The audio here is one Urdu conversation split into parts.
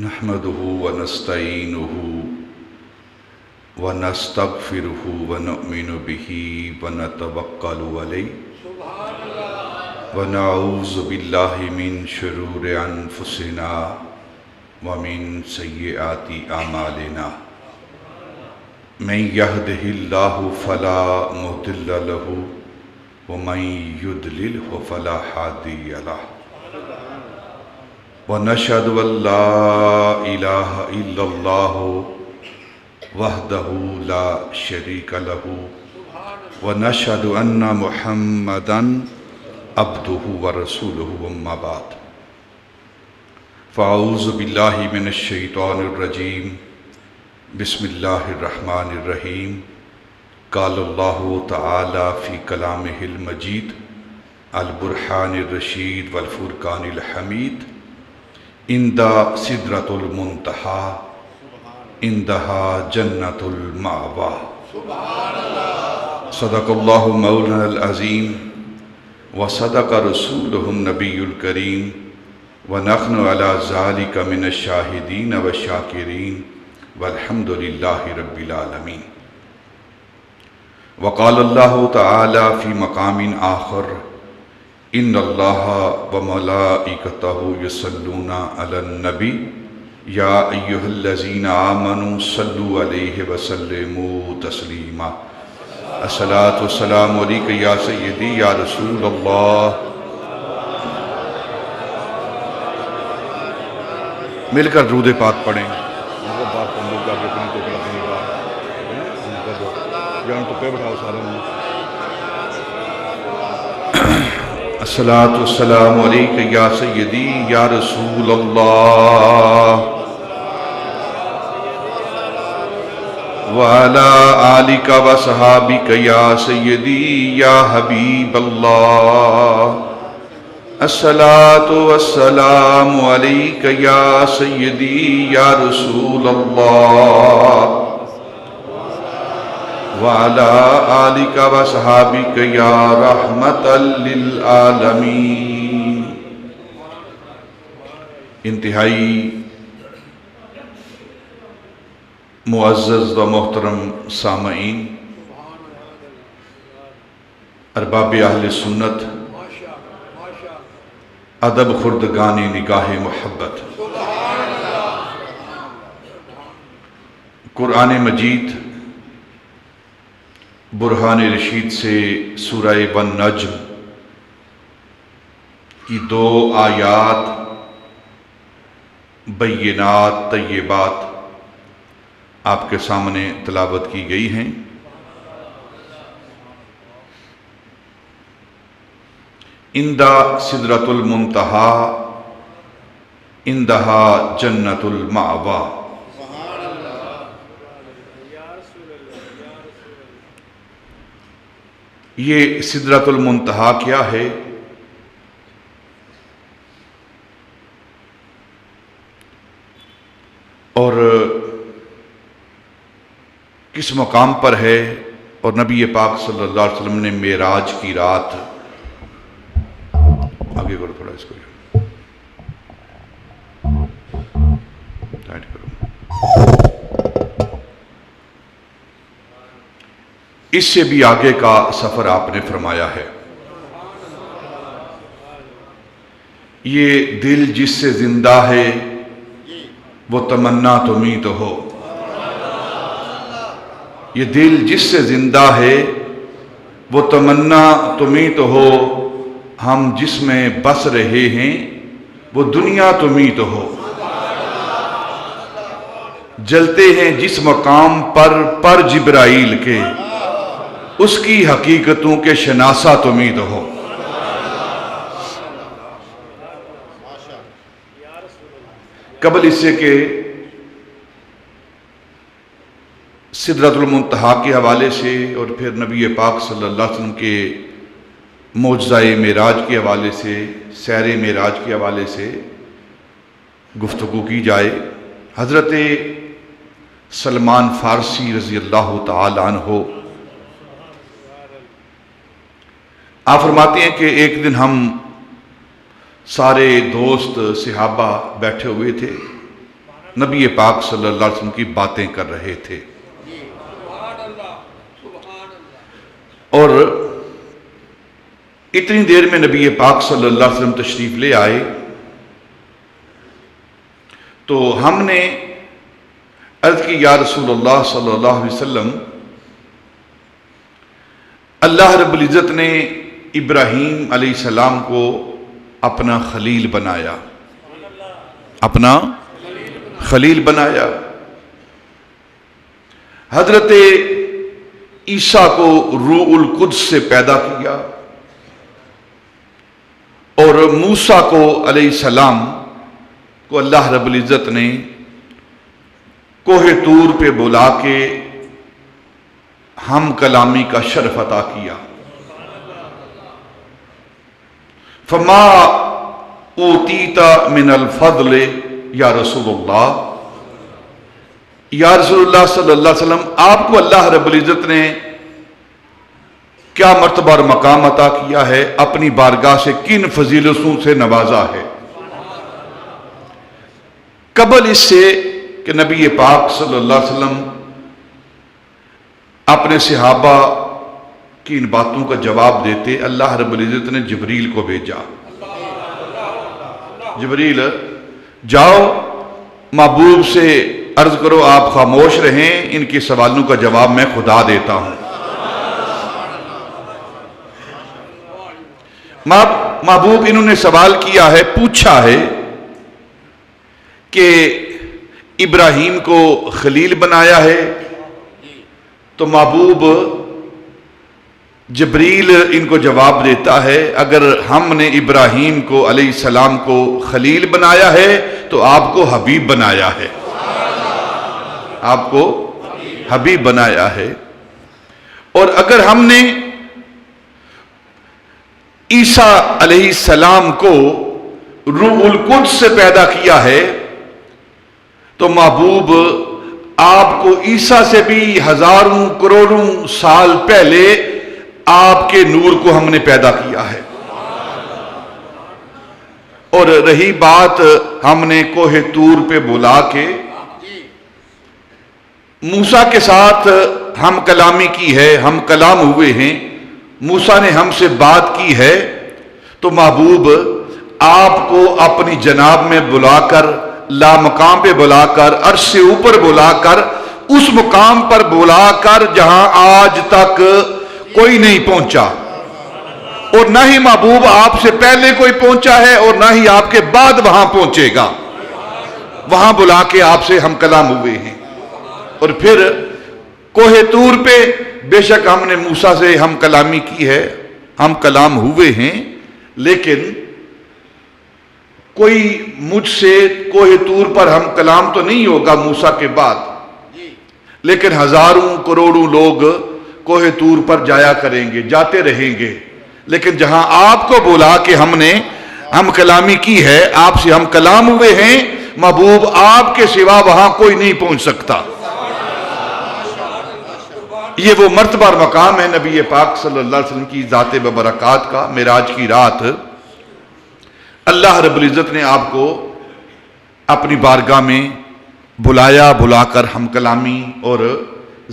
نحمده ونستعينه ونستغفره ونؤمن به ونتوكل عليه ونعوذ بالله من شرور أنفسنا ومن سيئات أعمالنا من يهده الله فلا مضل له ومن يضلله فلا هادي له ونشهد أن لا إله إلا الله وحده لا شريك له ونشهد أن محمدًا عبده ورسوله أما بعد فأعوذ بالله من الشيطان الرجيم بسم الله الرحمن الرحيم قال الله تعالى في كلامه المجيد البرهان الرشيد والفرقان الحميد عند سدرة المنتهى عندها جنة المأوى صدق الله مولانا العظيم وصدق رسوله النبي الكريم ونحن على ذلك من الشاهدين والشاكرين والحمد لله رب العالمين وقال الله تعالى في مقام آخر ان اللہ وملائکتہ یصلون علی النبی یا ایہا الذین آمنوا صلوا علیہ وسلموا تسلیما الصلاۃ والسلام علیک یا سیدی یا رسول اللہ۔ مل کر درود پاک پڑھیں۔ الصلاۃ والسلام علیک یا سیدی یا رسول اللہ وعلی آلک وصحابک یا سیدی یا حبیب اللہ۔ الصلاۃ والسلام علیک یا سیدی یا رسول اللہ وعلى آلك وصحابك يا رحمة للعالمين۔ انتہائی معزز و محترم سامعین، ارباب اہل سنت، ادب خردگان نگاہ محبت، قرآن مجید برہان رشید سے سورہ والنجم کی 2 آیات بینات طیبات آپ کے سامنے تلاوت کی گئی ہیں۔ عندہ سدرۃ المنتہی عندہا جنت المأوی۔ یہ سدرۃ المنتہی کیا ہے؟ اور کس مقام پر ہے؟ اور نبی پاک صلی اللہ علیہ وسلم نے معراج کی رات، آگے کرو تھوڑا اس کو، ٹائٹ کرو، اس سے بھی آگے کا سفر آپ نے فرمایا ہے۔ یہ دل جس سے زندہ ہے وہ تمنا تمہیں تو ہو، یہ دل جس سے زندہ ہے وہ تمنا تمہیں تو ہو، ہم جس میں بس رہے ہیں وہ دنیا تمہیں تو ہو، جلتے ہیں جس مقام پر جبرائیل کے، اس کی حقیقتوں کے شناسہ تمہیں تو ہو۔ قبل اس سے کہ سدرۃ المنتہی کے حوالے سے اور پھر نبی پاک صلی اللہ علیہ وسلم کے معجزہ معراج کے حوالے سے، سیر معراج کے حوالے سے گفتگو کی جائے، حضرت سلمان فارسی رضی اللہ تعالی عنہ آپ فرماتے ہیں کہ ایک دن ہم سارے دوست صحابہ بیٹھے ہوئے تھے، نبی پاک صلی اللہ علیہ وسلم کی باتیں کر رہے تھے. اور اتنی دیر میں نبی پاک صلی اللہ علیہ وسلم تشریف لے آئے تو ہم نے عرض کی یا رسول اللہ صلی اللہ علیہ وسلم اللہ رب العزت نے ابراہیم علیہ السلام کو اپنا خلیل بنایا، اپنا خلیل بنایا. حضرت عیسیٰ کو روح القدس سے پیدا کیا اور موسیٰ کو علیہ السلام کو اللہ رب العزت نے کوہ طور پہ بلا کے ہم کلامی کا شرف عطا کیا. فما اوتیت من الفضل یا رسول اللہ، یا رسول اللہ صلی اللہ علیہ وسلم آپ کو اللہ رب العزت نے کیا مرتبہ اور مقام عطا کیا ہے، اپنی بارگاہ سے کن فضیلتوں سے نوازا ہے. قبل اس سے کہ نبی پاک صلی اللہ علیہ وسلم اپنے صحابہ کی ان باتوں کا جواب دیتے، اللہ رب العزت نے جبریل کو بھیجا. جبریل جاؤ محبوب سے عرض کرو آپ خاموش رہیں، ان کے سوالوں کا جواب میں خدا دیتا ہوں. محبوب انہوں نے سوال کیا ہے، پوچھا ہے کہ ابراہیم کو خلیل بنایا ہے، تو محبوب جبریل ان کو جواب دیتا ہے اگر ہم نے ابراہیم کو علیہ السلام کو خلیل بنایا ہے تو آپ کو حبیب بنایا ہے، آپ کو حبیب بنایا ہے. اور اگر ہم نے عیسیٰ علیہ السلام کو روح القدس سے پیدا کیا ہے تو محبوب آپ کو عیسیٰ سے بھی ہزاروں کروڑوں سال پہلے آپ کے نور کو ہم نے پیدا کیا ہے. اور رہی بات ہم نے کوہ طور پہ بلا کے موسیٰ کے ساتھ ہم کلامی کی ہے، ہم کلام ہوئے ہیں، موسیٰ نے ہم سے بات کی ہے، تو محبوب آپ کو اپنی جناب میں بلا کر لا مقام پہ بلا کر عرش سے اوپر بلا کر اس مقام پر بلا کر جہاں آج تک کوئی نہیں پہنچا، اور نہ ہی محبوب آپ سے پہلے کوئی پہنچا ہے اور نہ ہی آپ کے بعد وہاں پہنچے گا، وہاں بلا کے آپ سے ہم کلام ہوئے ہیں. اور پھر کوہ طور پہ بے شک ہم نے موسیٰ سے ہم کلامی کی ہے، ہم کلام ہوئے ہیں، لیکن کوئی مجھ سے کوہ طور پر ہم کلام تو نہیں ہوگا موسیٰ کے بعد، لیکن ہزاروں کروڑوں لوگ کوہ طور پر جایا کریں گے، جاتے رہیں گے، لیکن جہاں آپ کو بولا کہ ہم نے ہم کلامی کی ہے، آپ سے ہم کلام ہوئے ہیں، محبوب آپ کے سوا وہاں کوئی نہیں پہنچ سکتا. یہ وہ مرتبہ اور مقام ہے نبی پاک صلی اللہ علیہ وسلم کی ذات ببرکات کا. معراج کی رات اللہ رب العزت نے آپ کو اپنی بارگاہ میں بلایا، بلا کر ہم کلامی اور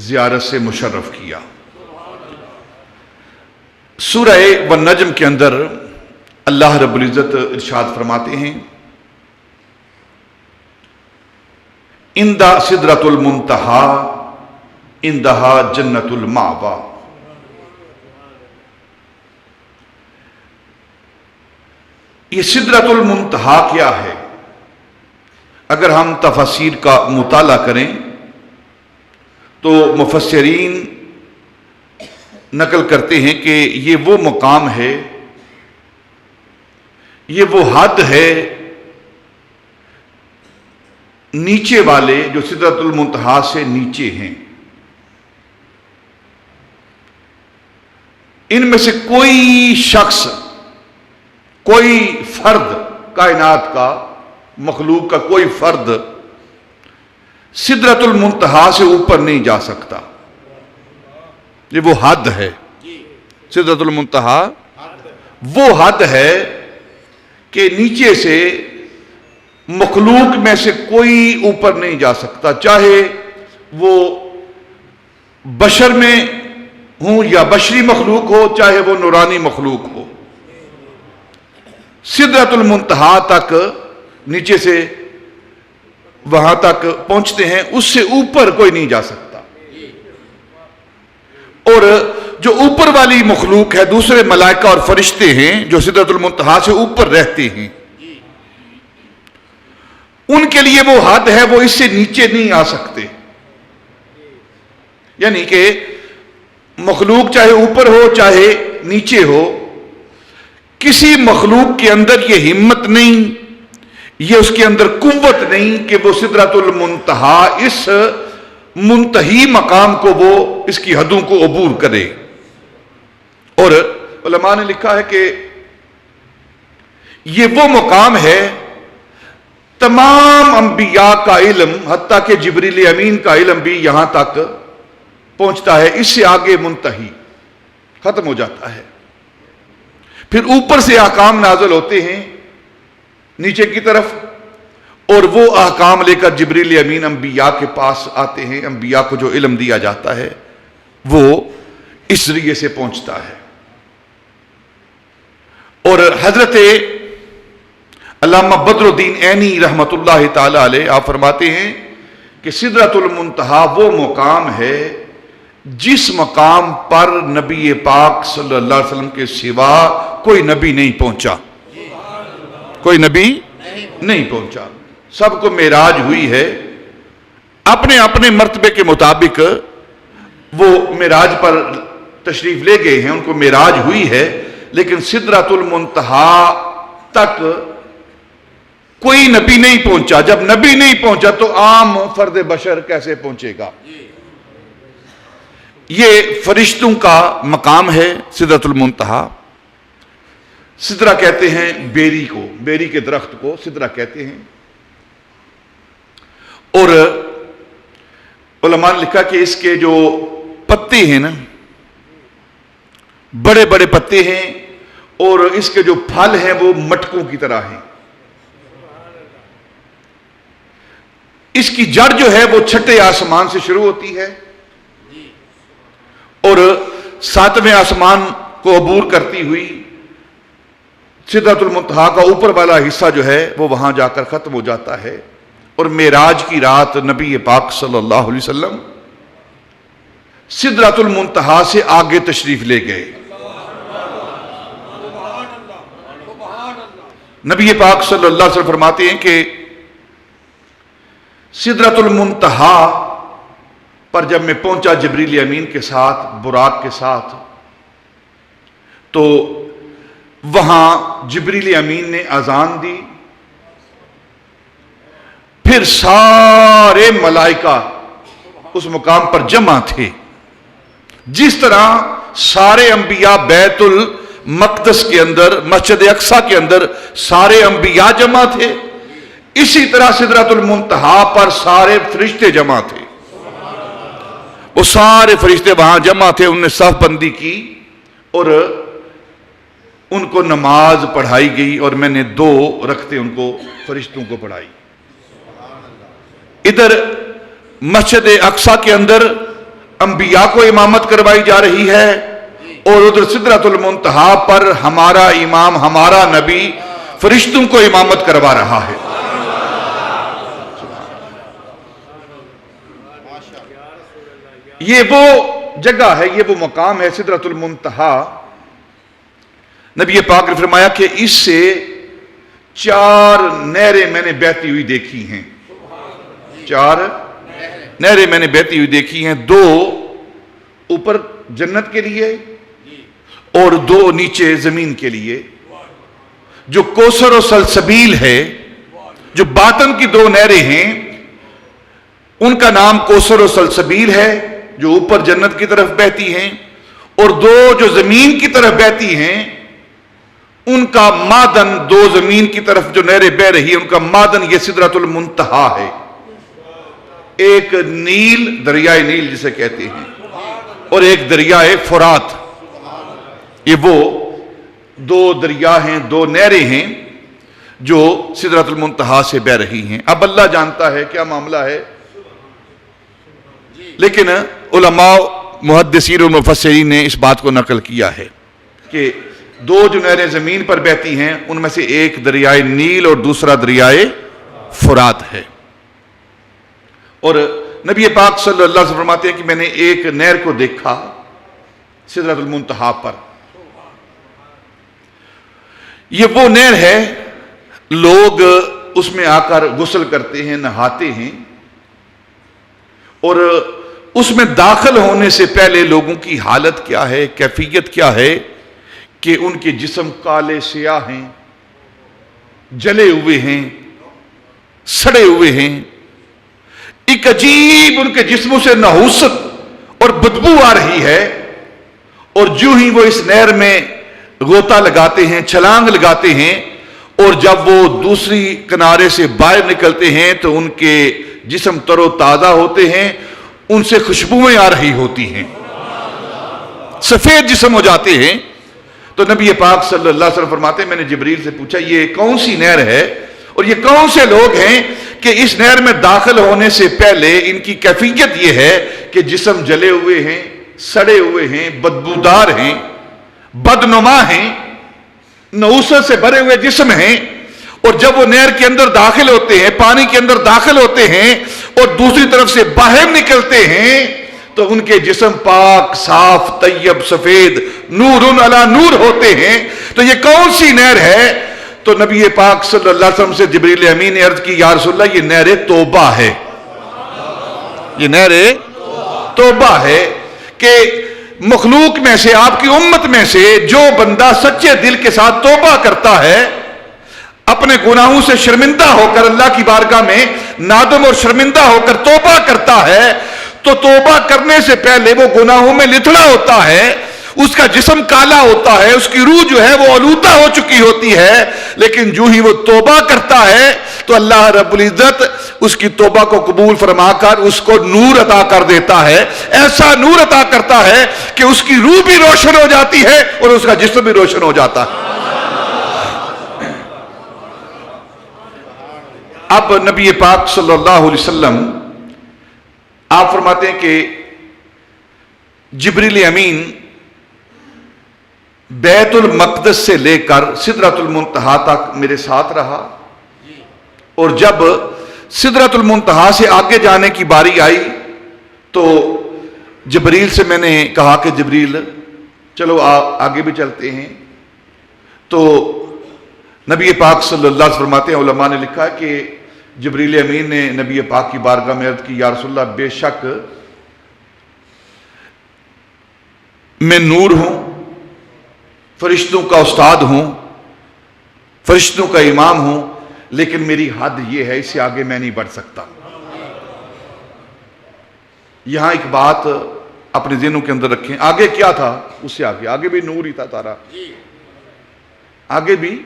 زیارت سے مشرف کیا. سورہ والنجم کے اندر اللہ رب العزت ارشاد فرماتے ہیں اندہ سدرۃ المنتہا اندہا جنت المأوی. یہ سدرۃ المنتہا کیا ہے؟ اگر ہم تفاسیر کا مطالعہ کریں تو مفسرین نقل کرتے ہیں کہ یہ وہ مقام ہے، یہ وہ حد ہے نیچے والے جو سدرۃ المنتہا سے نیچے ہیں. ان میں سے کوئی شخص، کوئی فرد کائنات کا، مخلوق کا کوئی فرد سدرۃ المنتہا سے اوپر نہیں جا سکتا. یہ وہ حد ہے، سدرۃ المنتہا وہ حد ہے کہ نیچے سے مخلوق میں سے کوئی اوپر نہیں جا سکتا، چاہے وہ بشر میں ہوں یا بشری مخلوق ہو، چاہے وہ نورانی مخلوق ہو۔ سدرۃ المنتہا تک نیچے سے وہاں تک پہنچتے ہیں، اس سے اوپر کوئی نہیں جا سکتا۔ اور جو اوپر والی مخلوق ہے، دوسرے ملائکہ اور فرشتے ہیں جو سدرۃ المنتہا سے اوپر رہتے ہیں، ان کے لیے وہ حد ہے، وہ اس سے نیچے نہیں آ سکتے۔ یعنی کہ مخلوق چاہے اوپر ہو چاہے نیچے ہو، کسی مخلوق کے اندر یہ ہمت نہیں، یہ اس کے اندر قوت نہیں کہ وہ سدرۃ المنتہا اس منتہی مقام کو، وہ اس کی حدوں کو عبور کرے۔ اور علماء نے لکھا ہے کہ یہ وہ مقام ہے تمام انبیاء کا علم، حتیٰ کہ جبریل امین کا علم بھی یہاں تک پہنچتا ہے، اس سے آگے منتہی ختم ہو جاتا ہے۔ پھر اوپر سے احکام نازل ہوتے ہیں نیچے کی طرف، اور وہ احکام لے کر جبریل امین انبیاء کے پاس آتے ہیں، انبیاء کو جو علم دیا جاتا ہے وہ اس ذریعے سے پہنچتا ہے۔ اور حضرت علامہ بدر الدین عینی رحمت اللہ تعالی علیہ آپ فرماتے ہیں کہ سدرۃ المنتہا وہ مقام ہے جس مقام پر نبی پاک صلی اللہ علیہ وسلم کے سوا کوئی نبی نہیں پہنچا، کوئی نبی نہیں پہنچا۔ سب کو معراج ہوئی ہے، اپنے اپنے مرتبے کے مطابق وہ معراج پر تشریف لے گئے ہیں، ان کو معراج ہوئی ہے، لیکن سدرۃ المنتہا تک کوئی نبی نہیں پہنچا۔ جب نبی نہیں پہنچا تو عام فرد بشر کیسے پہنچے گا؟ یہ فرشتوں کا مقام ہے سدرۃ المنتہا۔ سدرہ کہتے ہیں بیری کو، بیری کے درخت کو سدرہ کہتے ہیں۔ اور علماء نے لکھا کہ اس کے جو پتے ہیں نا، بڑے بڑے پتے ہیں، اور اس کے جو پھل ہیں وہ مٹکوں کی طرح ہیں۔ اس کی جڑ جو ہے وہ چھٹے آسمان سے شروع ہوتی ہے اور ساتویں آسمان کو عبور کرتی ہوئی سدرۃ المنتہا کا اوپر والا حصہ جو ہے وہ وہاں جا کر ختم ہو جاتا ہے۔ اور معراج کی رات نبی پاک صلی اللہ علیہ وسلم سدرۃ المنتہا سے آگے تشریف لے گئے۔ نبی پاک صلی اللہ علیہ وسلم فرماتے ہیں کہ سدرۃ المنتہا پر جب میں پہنچا جبریل امین کے ساتھ، براق کے ساتھ، تو وہاں جبریل امین نے اذان دی، پھر سارے ملائکہ اس مقام پر جمع تھے۔ جس طرح سارے انبیاء بیت المقدس کے اندر، مسجد اقصی کے اندر سارے انبیاء جمع تھے، اسی طرح سدرۃ المنتہا پر سارے فرشتے جمع تھے۔ وہ سارے فرشتے وہاں جمع تھے، انہوں نے صف بندی کی اور ان کو نماز پڑھائی گئی، اور میں نے 2 رکعتیں ان کو فرشتوں کو پڑھائی۔ ادھر مسجد اقصی کے اندر انبیاء کو امامت کروائی جا رہی ہے، اور ادھر سدرۃ المنتہا پر ہمارا امام، ہمارا نبی فرشتوں کو امامت کروا رہا ہے۔ یہ وہ جگہ ہے، یہ وہ مقام ہے سدرۃ المنتہا۔ نبی پاک نے فرمایا کہ اس سے 4 نہریں میں نے بہتی ہوئی دیکھی ہیں، 4 نہریں میں نے بہتی ہوئی دیکھی ہیں، 2 اوپر جنت کے لیے اور 2 نیچے زمین کے لیے۔ جو کوثر و سلسبیل ہے، جو باطن کی 2 نہریں ہیں، ان کا نام کوثر و سلسبیل ہے، جو اوپر جنت کی طرف بہتی ہیں، اور 2 جو زمین کی طرف بہتی ہیں ان کا مادن، 2 زمین کی طرف جو نہریں بہ رہی ہیں ان کا مادن یہ سدرۃ المنتہا ہے۔ ایک نیل، دریائے نیل جسے کہتے ہیں، اور ایک دریائے فرات۔ یہ وہ 2 دریا ہیں، 2 نہریں ہیں جو سدرۃ المنتہا سے بہ رہی ہیں. اب اللہ جانتا ہے کیا معاملہ ہے، لیکن علماء محدثین اور مفسرین نے اس بات کو نقل کیا ہے کہ دو جو نہریں زمین پر بہتی ہیں ان میں سے ایک دریائے نیل اور دوسرا دریائے فرات ہے. اور نبی پاک صلی اللہ علیہ وسلم فرماتے ہیں کہ میں نے ایک نہر کو دیکھا سدرۃ المنتہا پر. یہ وہ نہر ہے، لوگ اس میں آ کر غسل کرتے ہیں، نہاتے ہیں، اور اس میں داخل ہونے سے پہلے لوگوں کی حالت کیا ہے، کیفیت کیا ہے کہ ان کے جسم کالے سیاہ ہیں، جلے ہوئے ہیں، سڑے ہوئے ہیں، ایک عجیب ان کے جسموں سے نحوست اور بدبو آ رہی ہے. اور جو ہی وہ اس نہر میں غوطہ لگاتے ہیں، چھلانگ لگاتے ہیں، اور جب وہ دوسری کنارے سے باہر نکلتے ہیں تو ان کے جسم تر و تازہ ہوتے ہیں، ان سے خوشبوئیں آ رہی ہوتی ہیں، سفید جسم ہو جاتے ہیں. تو نبی پاک صلی اللہ علیہ وسلم فرماتے ہیں میں نے جبریل سے پوچھا یہ کون سی نہر ہے اور یہ کون سے لوگ ہیں کہ اس نہر میں داخل ہونے سے پہلے ان کی کیفیت یہ ہے کہ جسم جلے ہوئے ہیں، سڑے ہوئے ہیں، بدبودار ہیں، بدنما ہیں، نحوست سے بھرے ہوئے جسم ہیں، اور جب وہ نہر کے اندر داخل ہوتے ہیں، پانی کے اندر داخل ہوتے ہیں اور دوسری طرف سے باہر نکلتے ہیں تو ان کے جسم پاک، صاف، طیب، سفید، نور علی نور ہوتے ہیں. تو یہ کون سی نہر ہے؟ تو نبی پاک صلی اللہ علیہ وسلم سے جبریل امین نے عرض کی یا رسول اللہ یہ نہر توبہ ہے. یہ نہر توبہ ہے کہ مخلوق میں سے، آپ کی امت میں سے جو بندہ سچے دل کے ساتھ توبہ کرتا ہے، اپنے گناہوں سے شرمندہ ہو کر اللہ کی بارگاہ میں نادم اور شرمندہ ہو کر توبہ کرتا ہے، تو توبہ کرنے سے پہلے وہ گناہوں میں لتھڑا ہوتا ہے، اس کا جسم کالا ہوتا ہے، اس کی روح جو ہے وہ آلودہ ہو چکی ہوتی ہے، لیکن جو ہی وہ توبہ کرتا ہے تو اللہ رب العزت اس کی توبہ کو قبول فرما کر اس کو نور عطا کر دیتا ہے. ایسا نور عطا کرتا ہے کہ اس کی روح بھی روشن ہو جاتی ہے اور اس کا جسم بھی روشن ہو جاتا ہے. اب نبی پاک صلی اللہ علیہ وسلم آپ فرماتے ہیں کہ جبریل امین بیت المقدس سے لے کر سدرۃ المنتہا تک میرے ساتھ رہا، اور جب سدرۃ المنتہا سے آگے جانے کی باری آئی تو جبریل سے میں نے کہا کہ جبریل چلو آگے بھی چلتے ہیں. تو نبی پاک صلی اللہ علیہ وسلم فرماتے ہیں، علماء نے لکھا کہ جبریل امین نے نبی پاک کی بارگاہ میں عرض کی یا رسول اللہ بے شک میں نور ہوں، فرشتوں کا استاد ہوں، فرشتوں کا امام ہوں، لیکن میری حد یہ ہے اس سے آگے میں نہیں بڑھ سکتا. یہاں ایک بات اپنے ذہنوں کے اندر رکھیں، آگے کیا تھا؟ اس سے آگے بھی نور ہی تھا سارا، آگے بھی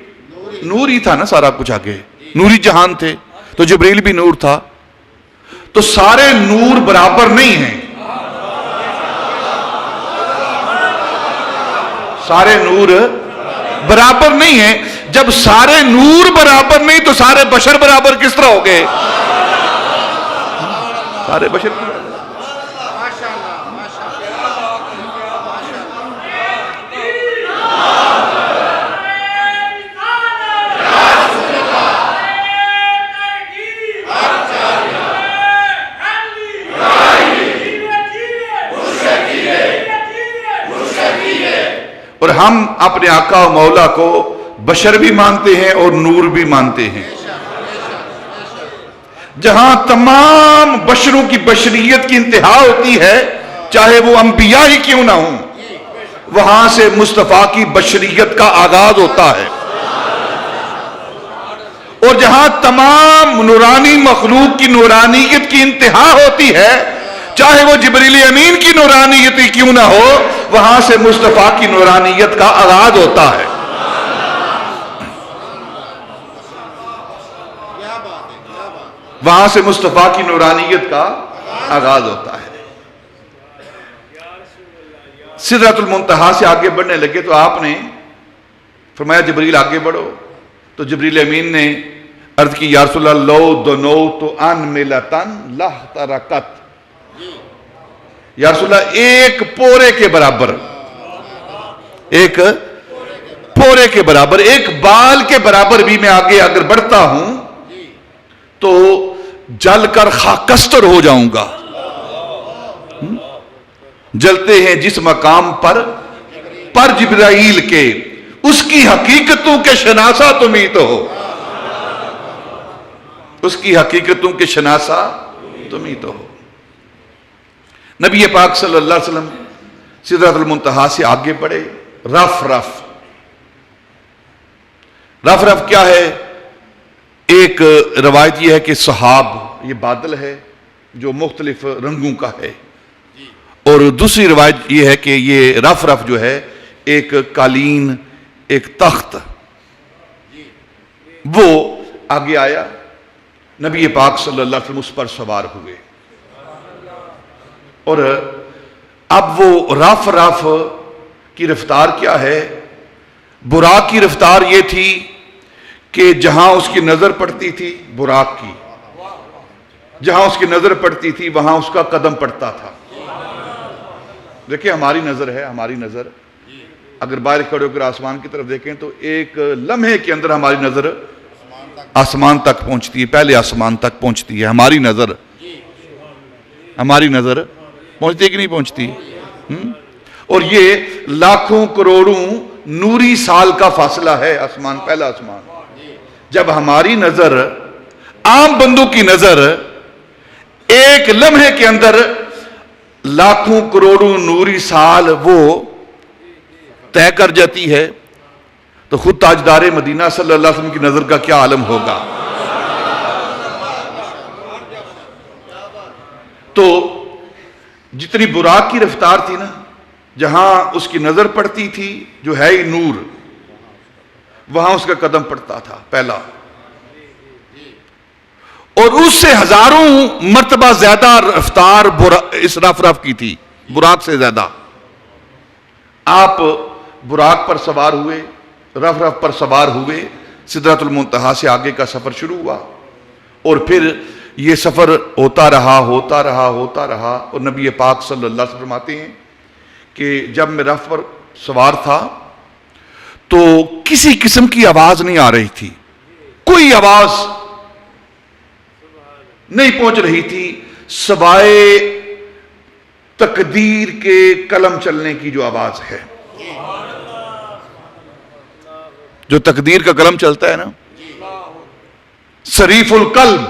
نور ہی تھا نا سارا کچھ، آگے نوری جہان تھے، تو جبریل بھی نور تھا. تو سارے نور برابر نہیں ہیں، سارے نور برابر نہیں ہیں. جب سارے نور برابر نہیں تو سارے بشر برابر کس طرح ہو گئے؟ سارے بشر برابر. اور ہم اپنے آقا و مولا کو بشر بھی مانتے ہیں اور نور بھی مانتے ہیں. جہاں تمام بشروں کی بشریت کی انتہا ہوتی ہے، چاہے وہ انبیاء ہی کیوں نہ ہوں، وہاں سے مصطفیٰ کی بشریت کا آغاز ہوتا ہے. اور جہاں تمام نورانی مخلوق کی نورانیت کی انتہا ہوتی ہے، چاہے وہ جبریل امین کی نورانیت ہی کیوں نہ ہو، وہاں سے مصطفیٰ کی نورانیت کا آغاز ہوتا ہے. وہاں سے مصطفیٰ کی نورانیت کا آغاز ہوتا ہے. سدرۃ المنتہا سے آگے بڑھنے لگے تو آپ نے فرمایا جبریل آگے بڑھو. تو جبریل امین نے عرض کی یا رسول اللہ لو دنوت عن ملتن لاحترقت، یا رسول اللہ ایک پورے کے برابر، ایک پورے کے برابر، ایک بال کے برابر بھی میں آگے اگر بڑھتا ہوں تو جل کر خاکستر ہو جاؤں گا۔ جلتے ہیں جس مقام پر جبرائیل کے، اس کی حقیقتوں کے شناسا تم ہی تو ہو، اس کی حقیقتوں کے شناسا تم ہی تو ہو۔ نبی پاک صلی اللہ علیہ وسلم سدرۃ المنتہا سے آگے بڑھے۔ رف رف کیا ہے؟ ایک روایت یہ ہے کہ سحاب، یہ بادل ہے جو مختلف رنگوں کا ہے، اور دوسری روایت یہ ہے کہ یہ رف جو ہے ایک قالین، ایک تخت، وہ آگے آیا، نبی پاک صلی اللہ علیہ وسلم اس پر سوار ہوئے، اور اب وہ رف کی رفتار کیا ہے؟ براق کی رفتار یہ تھی کہ جہاں اس کی نظر پڑتی تھی، براق کی جہاں اس کی نظر پڑتی تھی وہاں اس کا قدم پڑتا تھا۔ دیکھیں ہماری نظر ہے، ہماری نظر اگر باہر کھڑے ہو کر آسمان کی طرف دیکھیں تو ایک لمحے کے اندر ہماری نظر آسمان تک پہنچتی ہے، پہلے آسمان تک پہنچتی ہے ہماری نظر پہنچتی ہے کہ نہیں پہنچتی؟ اور یہ لاکھوں کروڑوں نوری سال کا فاصلہ ہے آسمان، پہلا آسمان۔ جب ہماری نظر، عام بندوں کی نظر ایک لمحے کے اندر لاکھوں کروڑوں نوری سال وہ طے کر جاتی ہے، تو خود تاجدار مدینہ صلی اللہ علیہ وسلم کی نظر کا کیا عالم ہوگا؟ تو جتنی براق کی رفتار تھی نا، جہاں اس کی نظر پڑتی تھی جو ہے ہی نور، وہاں اس کا قدم پڑتا تھا پہلا، اور اس سے ہزاروں مرتبہ زیادہ رفتار اس رف کی تھی، براق سے زیادہ۔ آپ براق پر سوار ہوئے، رف پر سوار ہوئے، سدرۃ المنتہا سے آگے کا سفر شروع ہوا، اور پھر یہ سفر ہوتا رہا اور نبی پاک صلی اللہ علیہ وسلم فرماتے ہیں کہ جب میں رف پر سوار تھا تو کسی قسم کی آواز نہیں آ رہی تھی، کوئی آواز نہیں پہنچ رہی تھی سوائے تقدیر کے قلم چلنے کی جو آواز ہے، جو تقدیر کا قلم چلتا ہے نا، صریف القلب،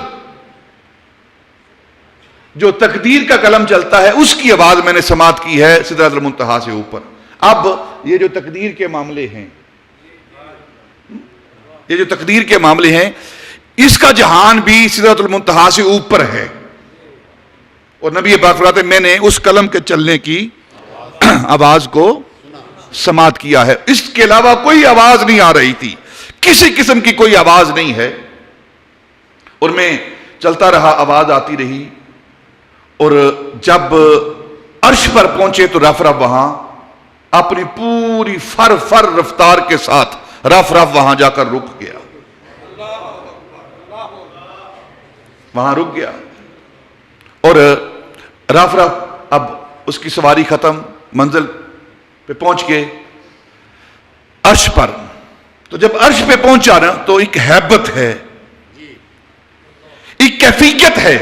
جو تقدیر کا قلم چلتا ہے اس کی آواز میں نے سماعت کی ہے سدرۃ المنتہا سے اوپر۔ اب یہ جو تقدیر کے معاملے ہیں، اس کا جہان بھی سدرۃ المنتہا سے اوپر ہے، اور نبی پاک فرماتے ہیں میں نے اس قلم کے چلنے کی آواز کو سماعت کیا ہے، اس کے علاوہ کوئی آواز نہیں آ رہی تھی، کسی قسم کی کوئی آواز نہیں ہے، اور میں چلتا رہا، آواز آتی رہی، اور جب عرش پر پہنچے تو رف وہاں اپنی پوری فر رفتار کے ساتھ رف وہاں جا کر رک گیا، اور رف اب اس کی سواری ختم، منزل پہ پہنچ کے عرش پر، تو جب عرش پہ پہنچا نا تو ایک ہیبت ہے، ایک کیفیت ہے،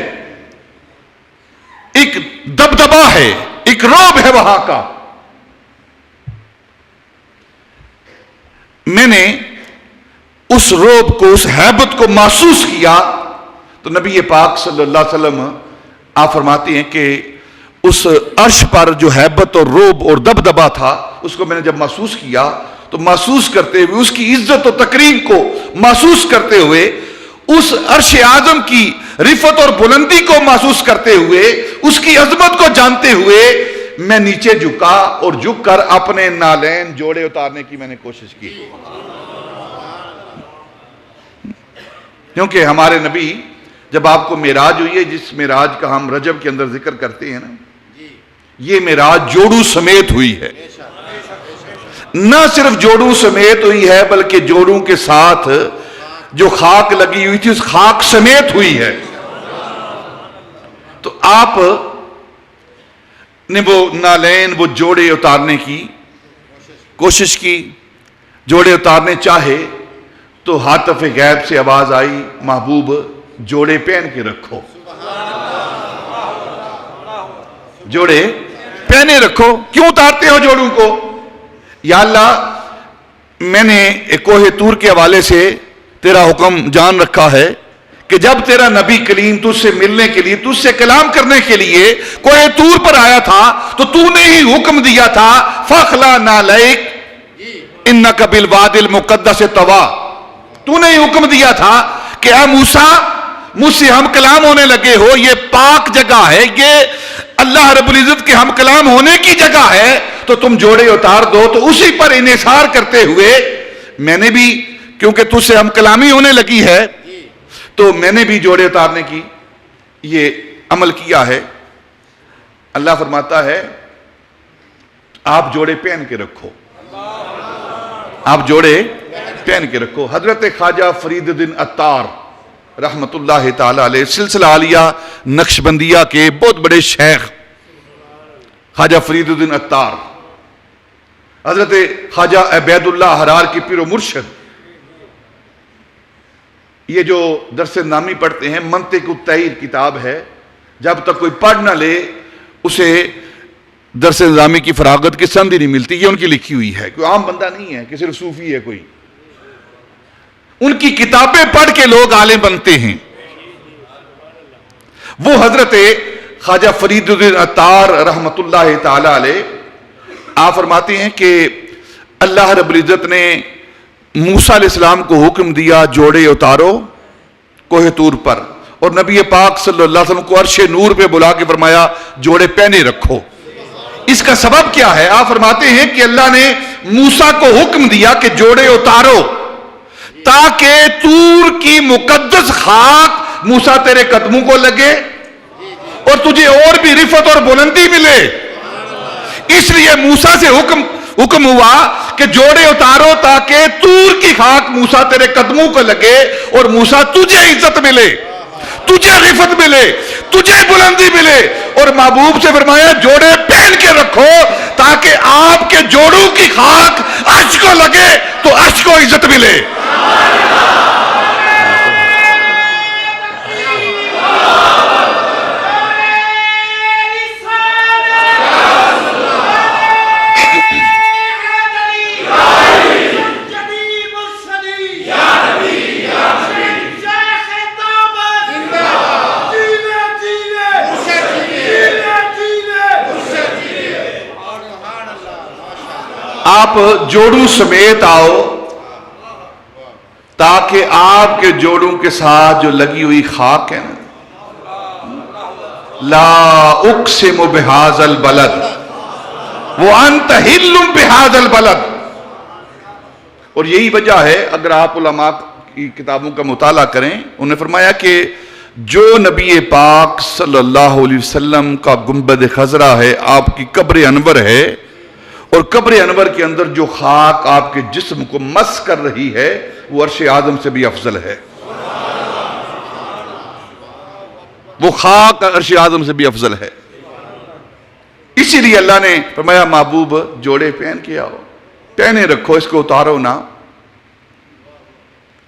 ایک دبدبا ہے، ایک روب ہے وہاں کا۔ میں نے اس روب کو، اس ہیبت کو محسوس کیا، تو نبی پاک صلی اللہ علیہ وسلم آپ فرماتے ہیں کہ اس عرش پر جو ہیبت اور روب اور دبدبا تھا، اس کو میں نے جب محسوس کیا تو محسوس کرتے ہوئے اس کی عزت و تکریم کو محسوس کرتے ہوئے، اس عرش اعظم کی رفعت اور بلندی کو محسوس کرتے ہوئے، اس کی عظمت کو جانتے ہوئے، میں نیچے جھکا اور جھک کر اپنے نالین جوڑے اتارنے کی میں نے کوشش کی، کیونکہ ہمارے نبی، جب آپ کو معراج ہوئی ہے، جس معراج کا ہم رجب کے اندر ذکر کرتے ہیں نا، یہ معراج جوڑوں سمیت ہوئی ہے، نہ صرف جوڑوں سمیت ہوئی ہے بلکہ جوڑوں کے ساتھ جو خاک لگی ہوئی تھی اس خاک سمیت ہوئی ہے. تو آپ نے وہ نالین، وہ جوڑے اتارنے کی کوشش کی. جوڑے اتارنے چاہے تو ہاتف غیب سے آواز آئی، محبوب جوڑے پہن کے رکھو، جوڑے پہنے رکھو. کیوں اتارتے ہو جوڑوں کو؟ یا اللہ میں نے کوہ طور کے حوالے سے تیرا حکم جان رکھا ہے کہ جب تیرا نبی کلیم تجھ سے ملنے کے لیے، تجھ سے کلام کرنے کے لیے کوہ طور پر آیا تھا تو تو نے ہی حکم دیا تھا فَخْلَعْ نَعْلَيْكَ إِنَّكَ بِالْوَادِ الْمُقَدَّسِ طَوَىٰ. تو نے ہی حکم دیا تھا کہ اے موسیٰ مجھ سے ہم کلام ہونے لگے ہو، یہ پاک جگہ ہے، یہ اللہ رب العزت کے ہم کلام ہونے کی جگہ ہے، تو تم جوڑے اتار دو. تو اسی پر انحصار کرتے ہوئے میں نے بھی، کیونکہ تجھ سے ہم کلامی ہونے لگی ہے تو میں نے بھی جوڑے اتارنے کی یہ عمل کیا ہے. اللہ فرماتا ہے آپ جوڑے پہن کے رکھو، آپ جوڑے پہن کے رکھو. حضرت خواجہ فرید الدین عطار رحمت اللہ تعالی علیہ سلسلہ عالیہ نقشبندیہ کے بہت بڑے شیخ خواجہ فرید الدین عطار، حضرت خواجہ عبید اللہ حرار کی پیر و مرشد، یہ جو درس نامی پڑھتے ہیں، منطق التحیر کتاب ہے، جب تک کوئی پڑھ نہ لے اسے درس نظامی کی فراغت کی سند ہی نہیں ملتی. یہ ان کی لکھی ہوئی ہے، کوئی عام بندہ نہیں ہے کہ صرف صوفی ہے کوئی. ان کی کتابیں پڑھ کے لوگ عالم بنتے ہیں. وہ حضرت خواجہ فرید الدین عطار رحمت اللہ تعالی علیہ آپ فرماتے ہیں کہ اللہ رب العزت نے موسیٰ علیہ السلام کو حکم دیا جوڑے اتارو کوہ طور پر، اور نبی پاک صلی اللہ علیہ وسلم کو عرش نور پہ بلا کے فرمایا جوڑے پہنے رکھو. اس کا سبب کیا ہے؟ آپ فرماتے ہیں کہ اللہ نے موسیٰ کو حکم دیا کہ جوڑے اتارو تاکہ طور کی مقدس خاک موسیٰ تیرے قدموں کو لگے اور تجھے اور بھی رفعت اور بلندی ملے. اس لیے موسیٰ سے حکم ہوا کہ جوڑے اتارو تاکہ طور کی خاک موسیٰ تیرے قدموں کو لگے اور موسیٰ تجھے عزت ملے، تجھے رفعت ملے، تجھے بلندی ملے. اور محبوب سے فرمایا جوڑے پہن کے رکھو تاکہ آپ کے جوڑوں کی خاک عرش کو لگے تو عرش کو عزت ملے. آپ جوڑوں سمیت آؤ تاکہ آپ کے جوڑوں کے ساتھ جو لگی ہوئی خاک ہے نا، لا اقسم بہذا البلد وانت حل بہذا البلد. اور یہی وجہ ہے، اگر آپ علماء کی کتابوں کا مطالعہ کریں، انہوں نے فرمایا کہ جو نبی پاک صلی اللہ علیہ وسلم کا گنبد خضرا ہے، آپ کی قبر انور ہے، اور قبر انور کے اندر جو خاک آپ کے جسم کو مس کر رہی ہے وہ عرش اعظم سے بھی افضل ہے. وہ خاک عرش اعظم سے بھی افضل ہے. اسی لیے اللہ نے فرمایا محبوب جوڑے پہن کے آؤ، پہنے رکھو، اس کو اتارو نہ،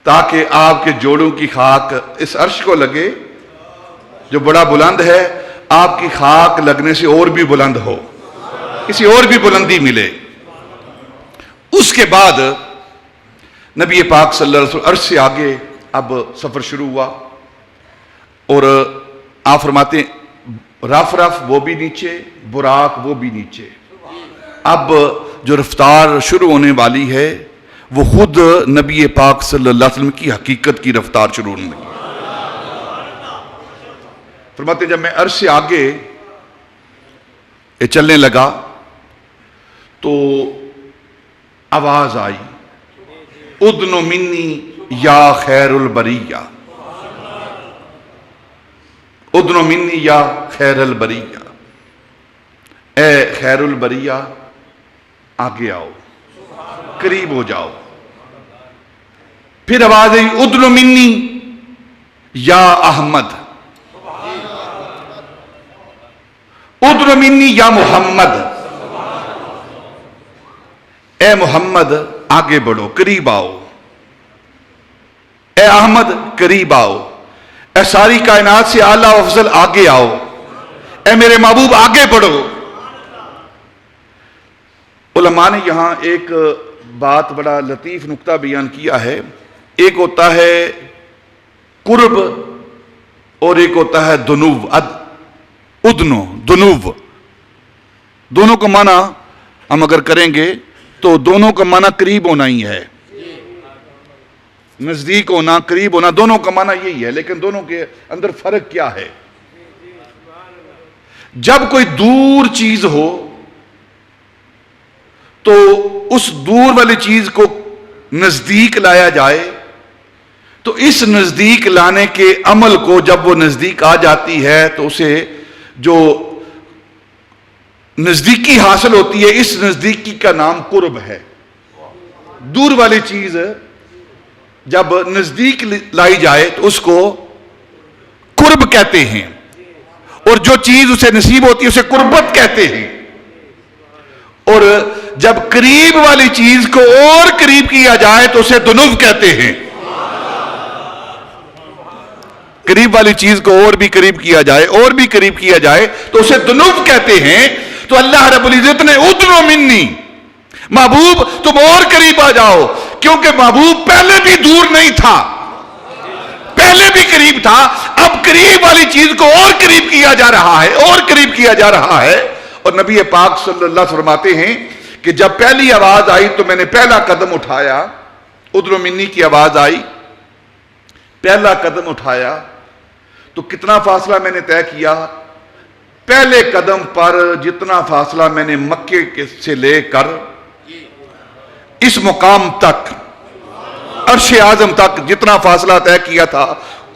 تاکہ آپ کے جوڑوں کی خاک اس عرش کو لگے جو بڑا بلند ہے، آپ کی خاک لگنے سے اور بھی بلند ہو، کسی اور بھی بلندی ملے. اس کے بعد نبی پاک صلی اللہ علیہ وسلم عرش سے آگے اب سفر شروع ہوا، اور آپ فرماتے ہیں رف وہ بھی نیچے، براق وہ بھی نیچے. اب جو رفتار شروع ہونے والی ہے وہ خود نبی پاک صلی اللہ علیہ وسلم کی حقیقت کی رفتار شروع ہونے لگی. فرماتے ہیں جب میں عرش سے آگے چلنے لگا تو آواز آئی، ادن منی یا خیر البریہ، ادن منی یا خیر البریہ، اے خیر البریہ آگے آؤ، قریب ہو جاؤ. پھر آواز آئی ادنو منی یا احمد، ادنو منی یا محمد، اے محمد آگے بڑھو، قریب آؤ، اے احمد قریب آؤ، اے ساری کائنات سے اعلیٰ و افضل آگے آؤ، اے میرے محبوب آگے بڑھو۔ علماء نے یہاں ایک بات بڑا لطیف نکتہ بیان کیا ہے، ایک ہوتا ہے قرب اور ایک ہوتا ہے دنو، ادنو دنو، دونوں کا معنی ہم اگر کریں گے تو دونوں کا معنی قریب ہونا ہی ہے، نزدیک ہونا، قریب ہونا، دونوں کا معنی یہی ہے، لیکن دونوں کے اندر فرق کیا ہے؟ جب کوئی دور چیز ہو تو اس دور والی چیز کو نزدیک لایا جائے تو اس نزدیک لانے کے عمل کو جب وہ نزدیک آ جاتی ہے تو اسے جو نزدیکی حاصل ہوتی ہے، اس نزدیکی کا نام قرب ہے۔ دور والی چیز جب نزدیک لائی جائے تو اس کو قرب کہتے ہیں، اور جو چیز اسے نصیب ہوتی ہے اسے قربت کہتے ہیں، اور جب قریب والی چیز کو اور قریب کیا جائے تو اسے دنو کہتے ہیں۔ قریب والی چیز کو اور بھی قریب کیا جائے، اور بھی قریب کیا جائے تو اسے دنو کہتے ہیں۔ تو اللہ رب العزت نے ادنو منی، محبوب تم اور قریب آ جاؤ، کیونکہ محبوب پہلے بھی دور نہیں تھا، پہلے بھی قریب تھا، اب قریب والی چیز کو اور قریب کیا جا رہا ہے، اور قریب کیا جا رہا ہے۔ اور نبی پاک صلی اللہ علیہ وسلم فرماتے ہیں کہ جب پہلی آواز آئی تو میں نے پہلا قدم اٹھایا، ادنو منی کی آواز آئی، پہلا قدم اٹھایا تو کتنا فاصلہ میں نے طے کیا؟ پہلے قدم پر جتنا فاصلہ میں نے مکے سے لے کر اس مقام تک، عرش اعظم تک جتنا فاصلہ طے کیا تھا،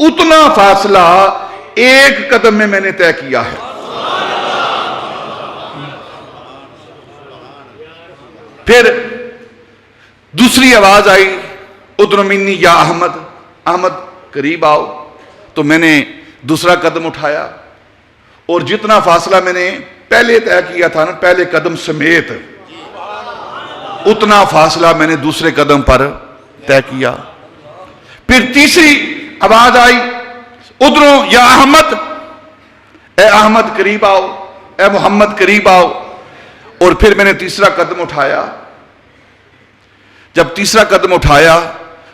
اتنا فاصلہ ایک قدم میں نے طے کیا ہے۔ پھر دوسری آواز آئی ادنو منی یا احمد، احمد قریب آؤ، تو میں نے دوسرا قدم اٹھایا، اور جتنا فاصلہ میں نے پہلے طے کیا تھا نا، پہلے قدم سمیت، اتنا فاصلہ میں نے دوسرے قدم پر طے کیا۔ پھر تیسری آواز آئی ادنو یا احمد، اے احمد قریب آؤ، اے محمد قریب آؤ، اور پھر میں نے تیسرا قدم اٹھایا۔ جب تیسرا قدم اٹھایا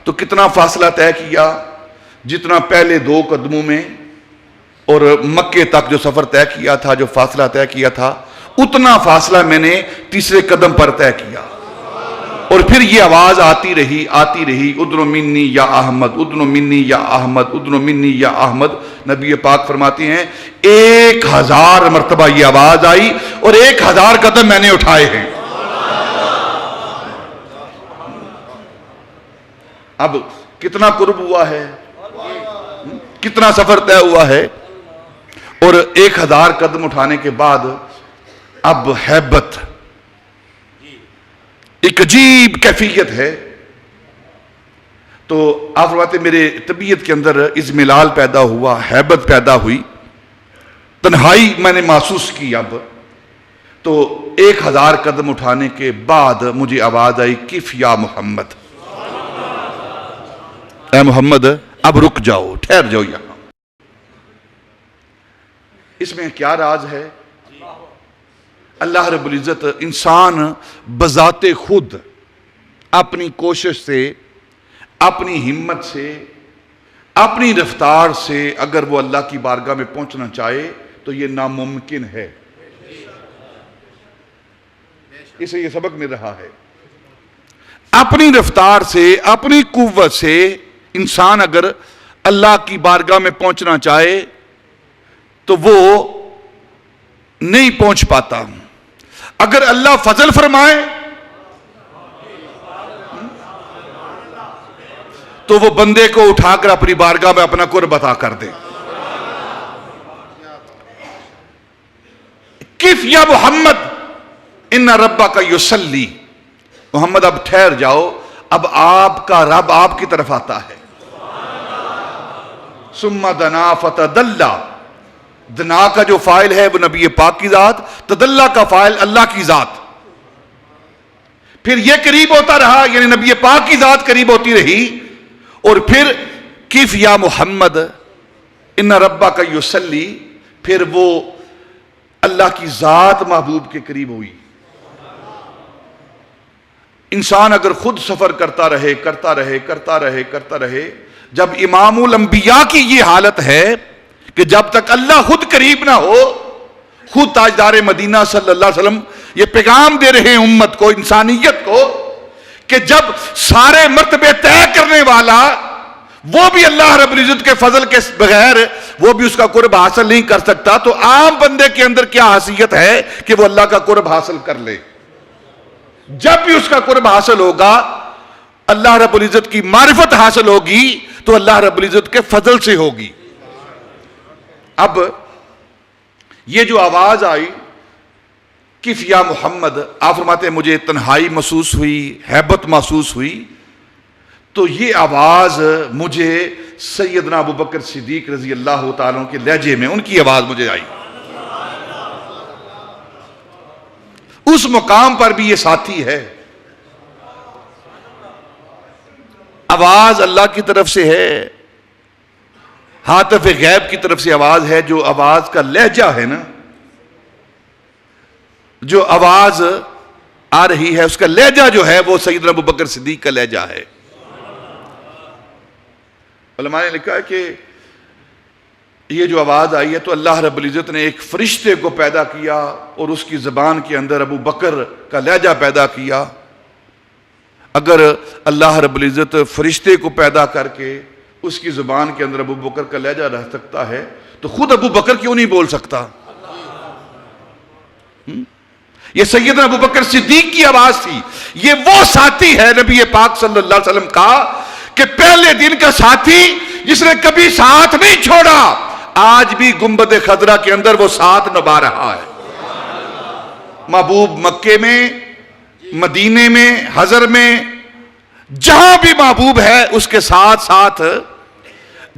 تو کتنا فاصلہ طے کیا؟ جتنا پہلے دو قدموں میں اور مکے تک جو سفر طے کیا تھا، جو فاصلہ طے کیا تھا، اتنا فاصلہ میں نے تیسرے قدم پر طے کیا۔ اور پھر یہ آواز آتی رہی ادنو منی یا احمد، ادنو منی یا احمد، ادنو منی یا احمد۔ نبی پاک فرماتے ہیں 1000 مرتبہ یہ آواز آئی اور 1000 قدم میں نے اٹھائے ہیں۔ اب کتنا قرب ہوا ہے، کتنا سفر طے ہوا ہے، اور 1000 قدم اٹھانے کے بعد اب ہیبت، ایک عجیب کیفیت ہے۔ تو آپ فرماتے میرے طبیعت کے اندر اضملال پیدا ہوا، ہیبت پیدا ہوئی، تنہائی میں نے محسوس کی۔ اب تو 1000 قدم اٹھانے کے بعد مجھے آواز آئی کف یا محمد، اے محمد اب رک جاؤ، ٹھہر جاؤ یہاں۔ اس میں کیا راز ہے؟ اللہ رب العزت انسان بذات خود اپنی کوشش سے، اپنی ہمت سے، اپنی رفتار سے اگر وہ اللہ کی بارگاہ میں پہنچنا چاہے تو یہ ناممکن ہے۔ اسے یہ سبق مل رہا ہے، اپنی رفتار سے، اپنی قوت سے انسان اگر اللہ کی بارگاہ میں پہنچنا چاہے تو وہ نہیں پہنچ پاتا۔ اگر اللہ فضل فرمائے تو وہ بندے کو اٹھا کر اپنی بارگاہ میں اپنا قرب عطا کر دے۔ کف یا محمد ان ربک یصلی، محمد اب ٹھہر جاؤ، اب آپ کا رب آپ کی طرف آتا ہے. ثم دنا فتدلا، دنا کا جو فاعل ہے وہ نبی پاک کی ذات، تدلا کا فاعل اللہ کی ذات. پھر یہ قریب ہوتا رہا، یعنی نبی پاک کی ذات قریب ہوتی رہی. اور پھر کیف یا محمد ان ربک یصلی، پھر وہ اللہ کی ذات محبوب کے قریب ہوئی. انسان اگر خود سفر کرتا رہے کرتا رہے کرتا رہے کرتا رہے، جب امام الانبیاء کی یہ حالت ہے کہ جب تک اللہ خود قریب نہ ہو، خود تاجدار مدینہ صلی اللہ علیہ وسلم یہ پیغام دے رہے ہیں امت کو، انسانیت کو، کہ جب سارے مرتبے طے کرنے والا وہ بھی اللہ رب العزت کے فضل کے بغیر وہ بھی اس کا قرب حاصل نہیں کر سکتا، تو عام بندے کے اندر کیا حیثیت ہے کہ وہ اللہ کا قرب حاصل کر لے. جب بھی اس کا قرب حاصل ہوگا، اللہ رب العزت کی معرفت حاصل ہوگی، تو اللہ رب العزت کے فضل سے ہوگی. اب یہ جو آواز آئی کف یا محمد، آپ فرماتے ہیں مجھے تنہائی محسوس ہوئی، ہیبت محسوس ہوئی. تو یہ آواز مجھے سیدنا ابوبکر صدیق رضی اللہ تعالیٰ کے لہجے میں ان کی آواز مجھے آئی. اس مقام پر بھی یہ ساتھی ہے. آواز اللہ کی طرف سے ہے، ہاتف غیب کی طرف سے آواز ہے. جو آواز کا لہجہ ہے نا، جو آواز آ رہی ہے اس کا لہجہ جو ہے وہ سیدنا ابوبکر صدیق کا لہجہ ہے. علماء نے لکھا ہے کہ یہ جو آواز آئی ہے تو اللہ رب العزت نے ایک فرشتے کو پیدا کیا اور اس کی زبان کے اندر ابو بکر کا لہجہ پیدا کیا. اگر اللہ رب العزت فرشتے کو پیدا کر کے اس کی زبان کے اندر ابو بکر کا لہجہ رہ سکتا ہے تو خود ابو بکر کیوں نہیں بول سکتا؟ یہ سیدنا ابو بکر صدیق کی آواز تھی. یہ وہ ساتھی ہے نبی پاک صلی اللہ علیہ وسلم کا کہ پہلے دن کا ساتھی جس نے کبھی ساتھ نہیں چھوڑا، آج بھی گنبد خضرا کے اندر وہ ساتھ نبھا رہا ہے. محبوب مکے میں، مدینے میں، حضر میں، جہاں بھی محبوب ہے اس کے ساتھ ساتھ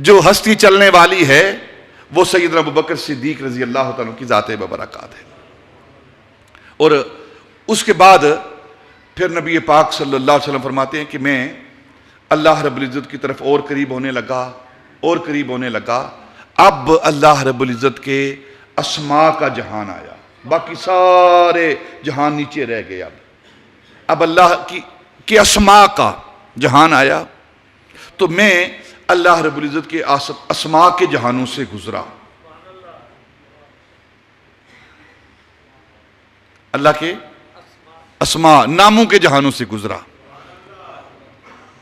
جو ہستی چلنے والی ہے وہ سیدنا ابوبکر صدیق رضی اللہ تعالیٰ کی ذات مبارکات ہے. اور اس کے بعد پھر نبی پاک صلی اللہ علیہ وسلم فرماتے ہیں کہ میں اللہ رب العزت کی طرف اور قریب ہونے لگا اور قریب ہونے لگا. اب اللہ رب العزت کے اسماء کا جہان آیا، باقی سارے جہان نیچے رہ گئے. اب اللہ کی اسماء کا جہان آیا تو میں اللہ رب العزت کے اسماء کے جہانوں سے گزرا. اللہ کے اسماء، ناموں کے جہانوں سے گزرا.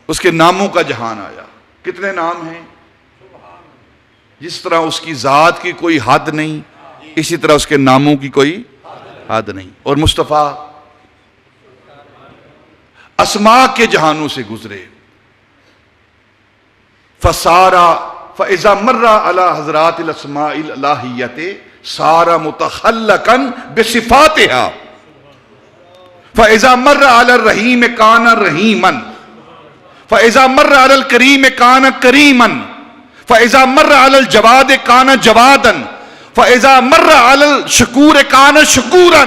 اس کے ناموں کا جہان آیا. کتنے نام ہیں؟ جس طرح اس کی ذات کی کوئی حد نہیں، اسی طرح اس کے ناموں کی کوئی حد نہیں. اور مصطفیٰ اسماء کے جہانوں سے گزرے. فسارا فاذا مر على حضرات الاسماء الالہیۃ سارا متخلقا بصفاتها. فاذا مر على الرحیم کان رحیما، فاذا مر على الکریم کان کریما، فاذا مر على الجواد کان جوادا، فاذا مر على الشکور کان شکورا.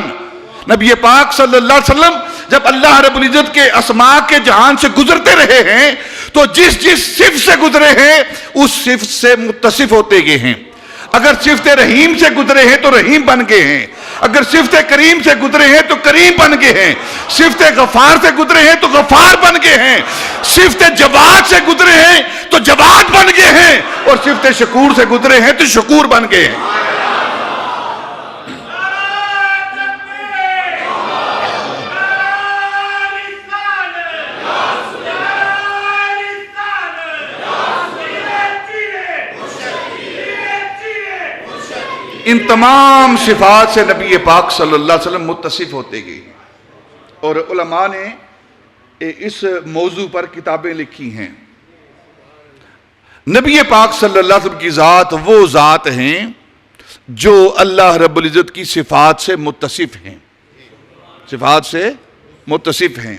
نبی پاک صلی اللہ علیہ وسلم جب اللہ رب العزت کے اسماء کے جہان سے گزرتے رہے ہیں تو جس جس صفت سے گزرے ہیں اس صفت سے متصف ہوتے گئے ہیں. اگر صفت رحیم سے گزرے ہیں تو رحیم بن گئے ہیں، اگر صفت کریم سے گزرے ہیں تو کریم بن گئے ہیں، صفت غفار سے گزرے ہیں تو غفار بن گئے ہیں، صفت جواد سے گزرے ہیں تو جواد بن گئے ہیں، اور صفت شکور سے گزرے ہیں تو شکور بن گئے ہیں. ان تمام صفات سے نبی پاک صلی اللہ علیہ وسلم متصف ہوتے گئے. اور علماء نے اس موضوع پر کتابیں لکھی ہیں. نبی پاک صلی اللہ علیہ وسلم کی ذات وہ ذات ہیں جو اللہ رب العزت کی صفات سے متصف ہیں، صفات سے متصف ہیں.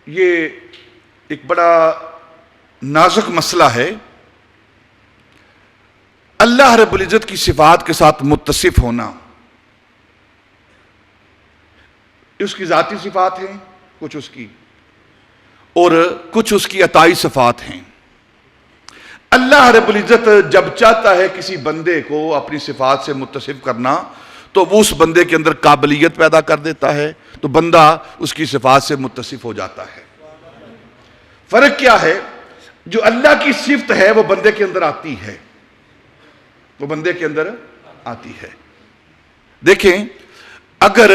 یہ ایک بڑا نازک مسئلہ ہے. اللہ رب العزت کی صفات کے ساتھ متصف ہونا. اس کی ذاتی صفات ہیں کچھ اس کی، اور کچھ اس کی عطائی صفات ہیں. اللہ رب العزت جب چاہتا ہے کسی بندے کو اپنی صفات سے متصف کرنا تو وہ اس بندے کے اندر قابلیت پیدا کر دیتا ہے، تو بندہ اس کی صفات سے متصف ہو جاتا ہے. فرق کیا ہے؟ جو اللہ کی صفت ہے وہ بندے کے اندر آتی ہے، وہ بندے کے اندر آتی ہے. دیکھیں، اگر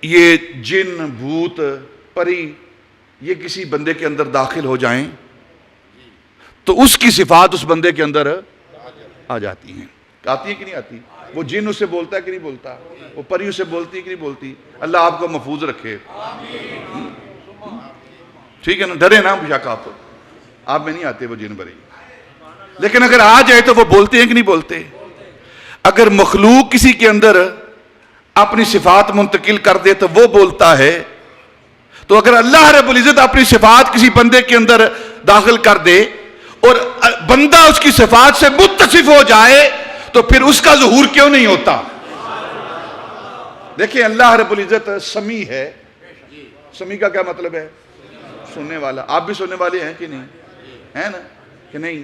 یہ جن، بھوت، پری یہ کسی بندے کے اندر داخل ہو جائیں تو اس کی صفات اس بندے کے اندر آ جاتی ہیں. آتی ہے کہ نہیں آتی؟ وہ جن اس سے بولتا ہے کہ نہیں بولتا؟ وہ پری اس سے بولتی ہے کہ نہیں بولتی؟ اللہ آپ کو محفوظ رکھے. ٹھیک ہے نا؟ ڈرے نا بشک آپ میں نہیں آتے وہ جن پری، لیکن اگر آ جائے تو وہ بولتے ہیں کہ نہیں بولتے؟ اگر مخلوق کسی کے اندر اپنی صفات منتقل کر دے تو وہ بولتا ہے. تو اگر اللہ رب العزت اپنی صفات کسی بندے کے اندر داخل کر دے اور بندہ اس کی صفات سے متصف ہو جائے تو پھر اس کا ظہور کیوں نہیں ہوتا؟ دیکھیں، اللہ رب العزت سمیع ہے. سمیع کا کیا مطلب ہے؟ سننے والا. آپ بھی سننے والے ہیں کہ نہیں؟ ہے نا کہ نہیں؟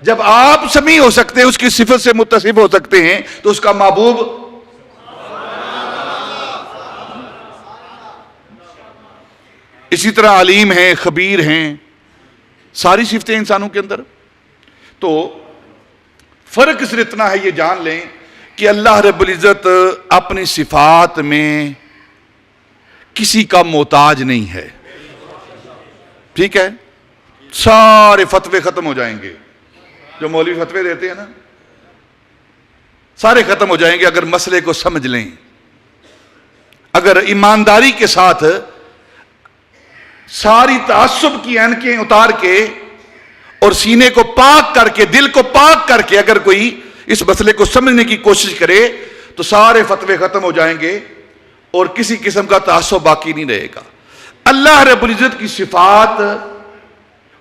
جب آپ سمیع ہو سکتے ہیں، اس کی صفت سے متصف ہو سکتے ہیں، تو اس کا محبوب اسی طرح علیم ہیں، خبیر ہیں، ساری صفتیں انسانوں کے اندر. تو فرق صرف اتنا ہے، یہ جان لیں کہ اللہ رب العزت اپنی صفات میں کسی کا محتاج نہیں ہے. ٹھیک ہے؟ سارے فتوے ختم ہو جائیں گے جو مولوی فتوے دیتے ہیں نا، سارے ختم ہو جائیں گے اگر مسئلے کو سمجھ لیں. اگر ایمانداری کے ساتھ ساری تعصب کی اینکیں اتار کے اور سینے کو پاک کر کے، دل کو پاک کر کے اگر کوئی اس مسئلے کو سمجھنے کی کوشش کرے تو سارے فتوے ختم ہو جائیں گے اور کسی قسم کا تعصب باقی نہیں رہے گا. اللہ رب العزت کی صفات،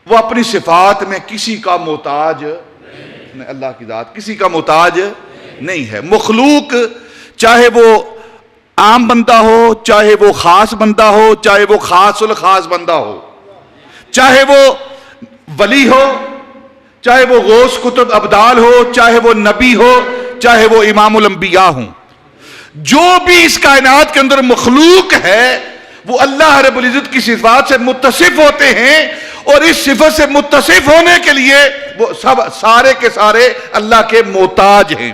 وہ اپنی صفات میں کسی کا محتاج نہیں. اللہ کی ذات کسی کا محتاج نہیں ہے. مخلوق چاہے وہ عام بندہ ہو، چاہے وہ خاص بندہ ہو، چاہے وہ خاص الخاص بندہ ہو، چاہے وہ ولی ہو، چاہے وہ غوث قطب ابدال ہو، چاہے وہ نبی ہو، چاہے وہ امام الانبیاء ہوں، جو بھی اس کائنات کے اندر مخلوق ہے وہ اللہ رب العزت کی صفات سے متصف ہوتے ہیں، اور اس صفت سے متصف ہونے کے لیے وہ سب سارے کے سارے اللہ کے محتاج ہیں.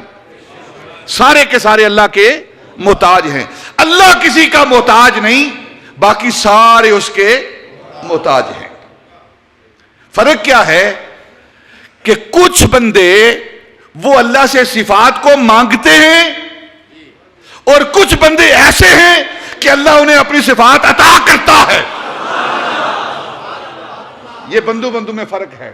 سارے کے سارے اللہ کے محتاج ہیں. اللہ کسی کا محتاج نہیں، باقی سارے اس کے محتاج ہیں. فرق کیا ہے کہ کچھ بندے وہ اللہ سے صفات کو مانگتے ہیں اور کچھ بندے ایسے ہیں کہ اللہ انہیں اپنی صفات عطا کرتا ہے. یہ بندو میں فرق ہے.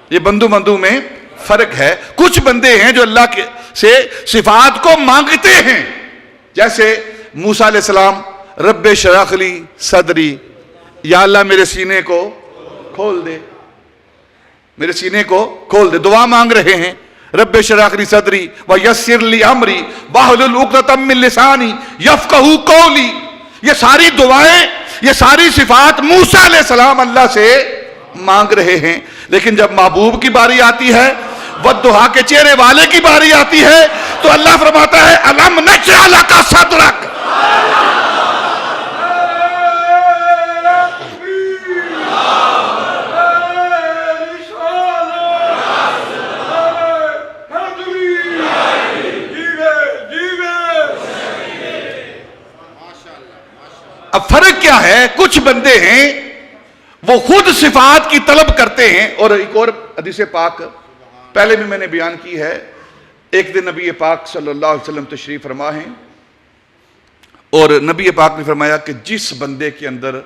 یہ بندو میں فرق ہے. کچھ بندے ہیں جو اللہ کے سے صفات کو مانگتے ہیں، جیسے موسیٰ علیہ السلام، رب اشرح لی صدری، یا اللہ میرے سینے کو کھول دے، میرے سینے کو کھول دے. دعا مانگ رہے ہیں، رب اشرح لی صدری ویسر لی امری واحلل عقدۃ من لسانی یفقہوا قولی. یہ ساری دعائیں، یہ ساری صفات موسیٰ علیہ السلام اللہ سے مانگ رہے ہیں. لیکن جب محبوب کی باری آتی ہے، والضحیٰ کے چہرے والے کی باری آتی ہے، تو اللہ فرماتا ہے الم نشرح لک صدرک. اب فرق کیا ہے؟ کچھ بندے ہیں وہ خود صفات کی طلب کرتے ہیں. اور ایک اور حدیث پاک پہلے بھی میں نے بیان کی ہے. ایک دن نبی پاک صلی اللہ علیہ وسلم تشریف فرما ہیں اور نبی پاک نے فرمایا کہ جس بندے کے اندر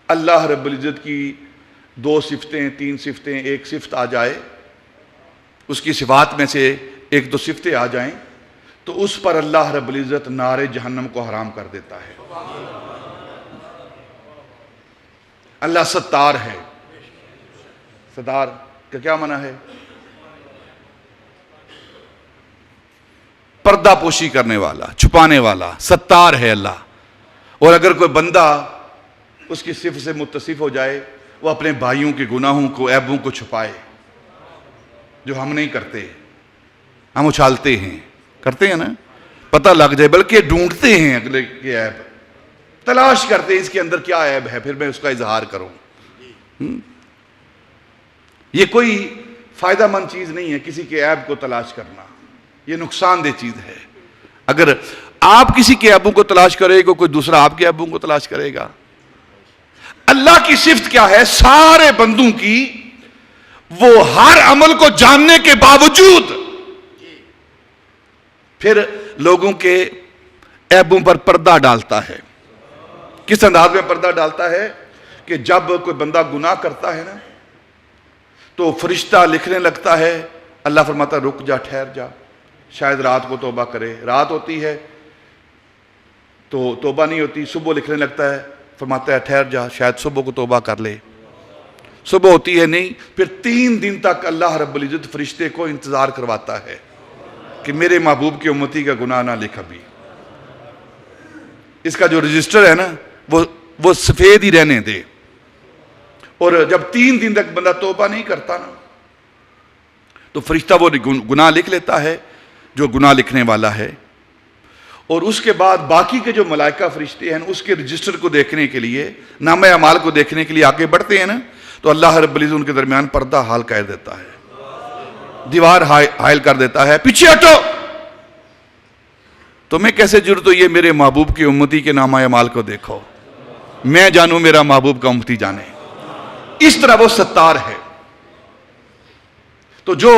اللہ رب العزت کی 2 صفتیں، 3 صفتیں، 1 صفت آ جائے، اس کی صفات میں سے 1-2 صفتیں آ جائیں، تو اس پر اللہ رب العزت نار جہنم کو حرام کر دیتا ہے. اللہ ستار ہے. ستار کا کیا معنی ہے؟ پردہ پوشی کرنے والا، چھپانے والا، ستار ہے اللہ. اور اگر کوئی بندہ اس کی صفت سے متصف ہو جائے، وہ اپنے بھائیوں کے گناہوں کو، عیبوں کو چھپائے، جو ہم نہیں کرتے. ہم اچھالتے ہیں، کرتے ہیں نا، پتہ لگ جائے، بلکہ ڈھونڈتے ہیں اگلے کے عیب، تلاش کرتے ہیں اس کے اندر کیا عیب ہے، پھر میں اس کا اظہار کروں. یہ کوئی فائدہ مند چیز نہیں ہے کسی کے عیب کو تلاش کرنا، یہ نقصان دہ چیز ہے. اگر آپ کسی کے عیبوں کو تلاش کرے گا، کوئی دوسرا آپ کے عیبوں کو تلاش کرے گا. اللہ کی صفت کیا ہے؟ سارے بندوں کی، وہ ہر عمل کو جاننے کے باوجود پھر لوگوں کے عیبوں پر پردہ ڈالتا ہے. کس انداز میں پردہ ڈالتا ہے؟ کہ جب کوئی بندہ گناہ کرتا ہے نا، تو فرشتہ لکھنے لگتا ہے. اللہ فرماتا ہے رک جا، ٹھہر جا، شاید رات کو توبہ کرے. رات ہوتی ہے تو توبہ نہیں ہوتی، صبح لکھنے لگتا ہے، فرماتا ہے ٹھہر جا، شاید صبح کو توبہ کر لے. صبح ہوتی ہے نہیں، پھر 3 دن تک اللہ رب العزت فرشتے کو انتظار کرواتا ہے کہ میرے محبوب کی امتی کا گناہ نہ لکھ ابھی. اس کا جو رجسٹر ہے نا، وہ سفید ہی رہنے دے. اور جب 3 دن تک بندہ توبہ نہیں کرتا نا، تو فرشتہ وہ گناہ لکھ لیتا ہے جو گناہ لکھنے والا ہے. اور اس کے بعد باقی کے جو ملائکہ فرشتے ہیں اس کے رجسٹر کو دیکھنے کے لیے، نامہ اعمال کو دیکھنے کے لیے آگے بڑھتے ہیں نا، تو اللہ رب العزت ان کے درمیان پردہ حائل کر دیتا ہے، دیوار حائل کر دیتا ہے. پیچھے ہٹو، تمہیں کیسے جرأت ہوئی ہے میرے محبوب کی امتی کے نامہ اعمال کو دیکھو، میں جانوں میرا محبوب کا امتی جانے. اس طرح وہ ستار ہے. تو جو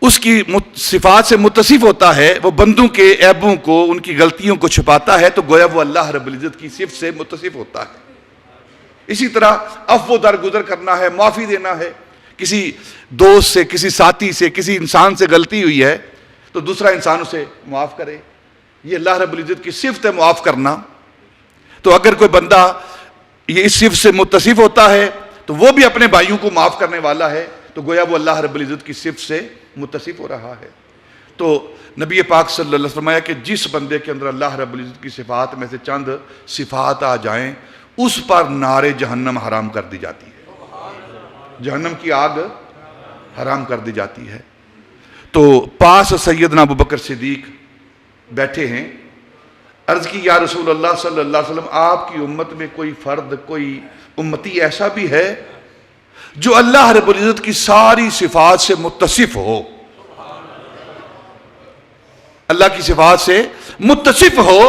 اس کی صفات سے متصف ہوتا ہے، وہ بندوں کے عیبوں کو، ان کی غلطیوں کو چھپاتا ہے، تو گویا وہ اللہ رب العزت کی صفت سے متصف ہوتا ہے. اسی طرح عفو درگزر کرنا ہے، معافی دینا ہے. کسی دوست سے، کسی ساتھی سے، کسی انسان سے غلطی ہوئی ہے تو دوسرا انسان اسے معاف کرے. یہ اللہ رب العزت کی صفت ہے معاف کرنا. تو اگر کوئی بندہ یہ اس صفت سے متصف ہوتا ہے تو وہ بھی اپنے بھائیوں کو معاف کرنے والا ہے، تو گویا وہ اللہ رب العزت کی صفت سے متصف ہو رہا ہے. تو نبی پاک صلی اللہ علیہ وسلم فرمایا کہ جس بندے کے اندر اللہ رب العزت کی صفات میں سے چند صفات آ جائیں، اس پر نار جہنم حرام کر دی جاتی ہے، جہنم کی آگ حرام کر دی جاتی ہے. تو پاس سیدنا ابوبکر صدیق بیٹھے ہیں. عرض کی یا رسول اللہ صلی اللہ علیہ وسلم، آپ کی امت میں کوئی فرد، کوئی امتی ایسا بھی ہے جو اللہ رب العزت کی ساری صفات سے متصف ہو؟ اللہ کی صفات سے متصف ہو،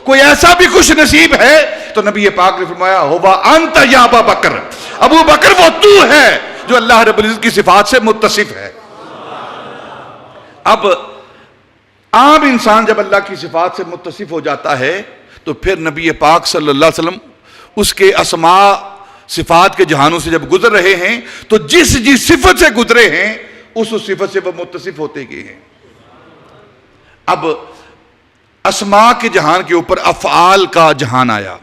کوئی ایسا بھی خوش نصیب ہے؟ تو نبی پاک نے فرمایا ہوا انت یا ابا بکر، ابو بکر وہ تو ہے جو اللہ رب العزت کی صفات سے متصف ہے. اب عام انسان جب اللہ کی صفات سے متصف ہو جاتا ہے تو پھر نبی پاک صلی اللہ علیہ وسلم اس کے اسماء صفات کے جہانوں سے جب گزر رہے ہیں تو جس صفت سے گزرے ہیں اس صفت سے وہ متصف ہوتے گئے ہیں. اب اسماء کے جہان کے اوپر افعال کا جہان آیا،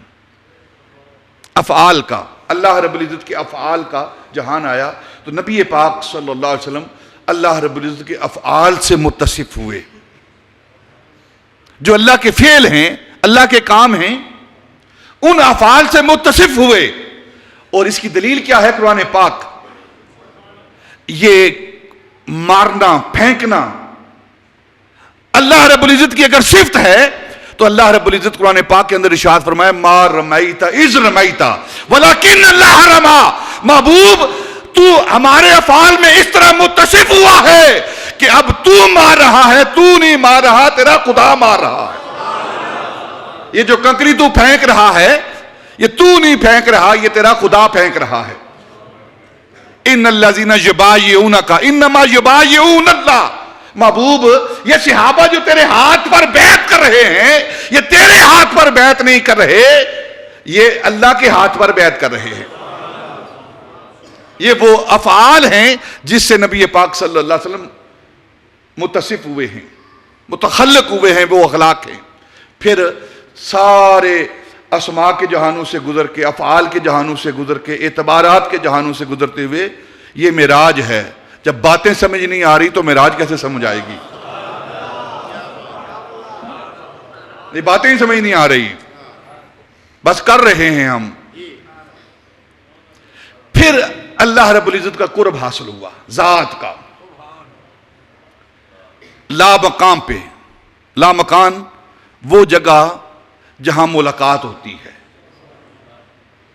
افعال کا، اللہ رب العزت کے افعال کا جہان آیا. تو نبی پاک صلی اللہ علیہ وسلم اللہ رب العزت کے افعال سے متصف ہوئے. جو اللہ کے فعل ہیں، اللہ کے کام ہیں، ان افعال سے متصف ہوئے. اور اس کی دلیل کیا ہے؟ قرآن پاک. یہ مارنا، پھینکنا اللہ رب العزت کی اگر صفت ہے تو اللہ رب العزت قرآن پاک کے اندر ارشاد فرمایا ما رمیت اذ رمیت ولکن اللہ رما. محبوب تو ہمارے افعال میں اس طرح متصف ہوا ہے کہ اب تو مار رہا ہے، تو نہیں مار رہا، تیرا خدا مار رہا ہے. یہ جو کنکری تو پھینک رہا ہے یہ تو نہیں پھینک رہا، یہ تیرا خدا پھینک رہا ہے. ان الذین یبایعونک انما یبایعون اللہ. محبوب یہ صحابہ جو تیرے ہاتھ پر بیعت کر رہے ہیں، یہ تیرے ہاتھ پر بیعت نہیں کر رہے، یہ اللہ کے ہاتھ پر بیعت کر رہے ہیں. یہ وہ افعال ہیں جس سے نبی پاک صلی اللہ علیہ وسلم متصف ہوئے ہیں، متخلق ہوئے ہیں، وہ اخلاق ہیں. پھر سارے اسماء کے جہانوں سے گزر کے، افعال کے جہانوں سے گزر کے، اعتبارات کے جہانوں سے گزرتے ہوئے یہ معراج ہے۔ جب باتیں سمجھ نہیں آ رہی تو معراج کیسے سمجھ آئے گی؟ یہ باتیں ہی سمجھ نہیں آ رہی، بس کر رہے ہیں ہم۔ پھر اللہ رب العزت کا قرب حاصل ہوا، ذات کا، لا مقام پہ۔ لا مکان وہ جگہ جہاں ملاقات ہوتی ہے،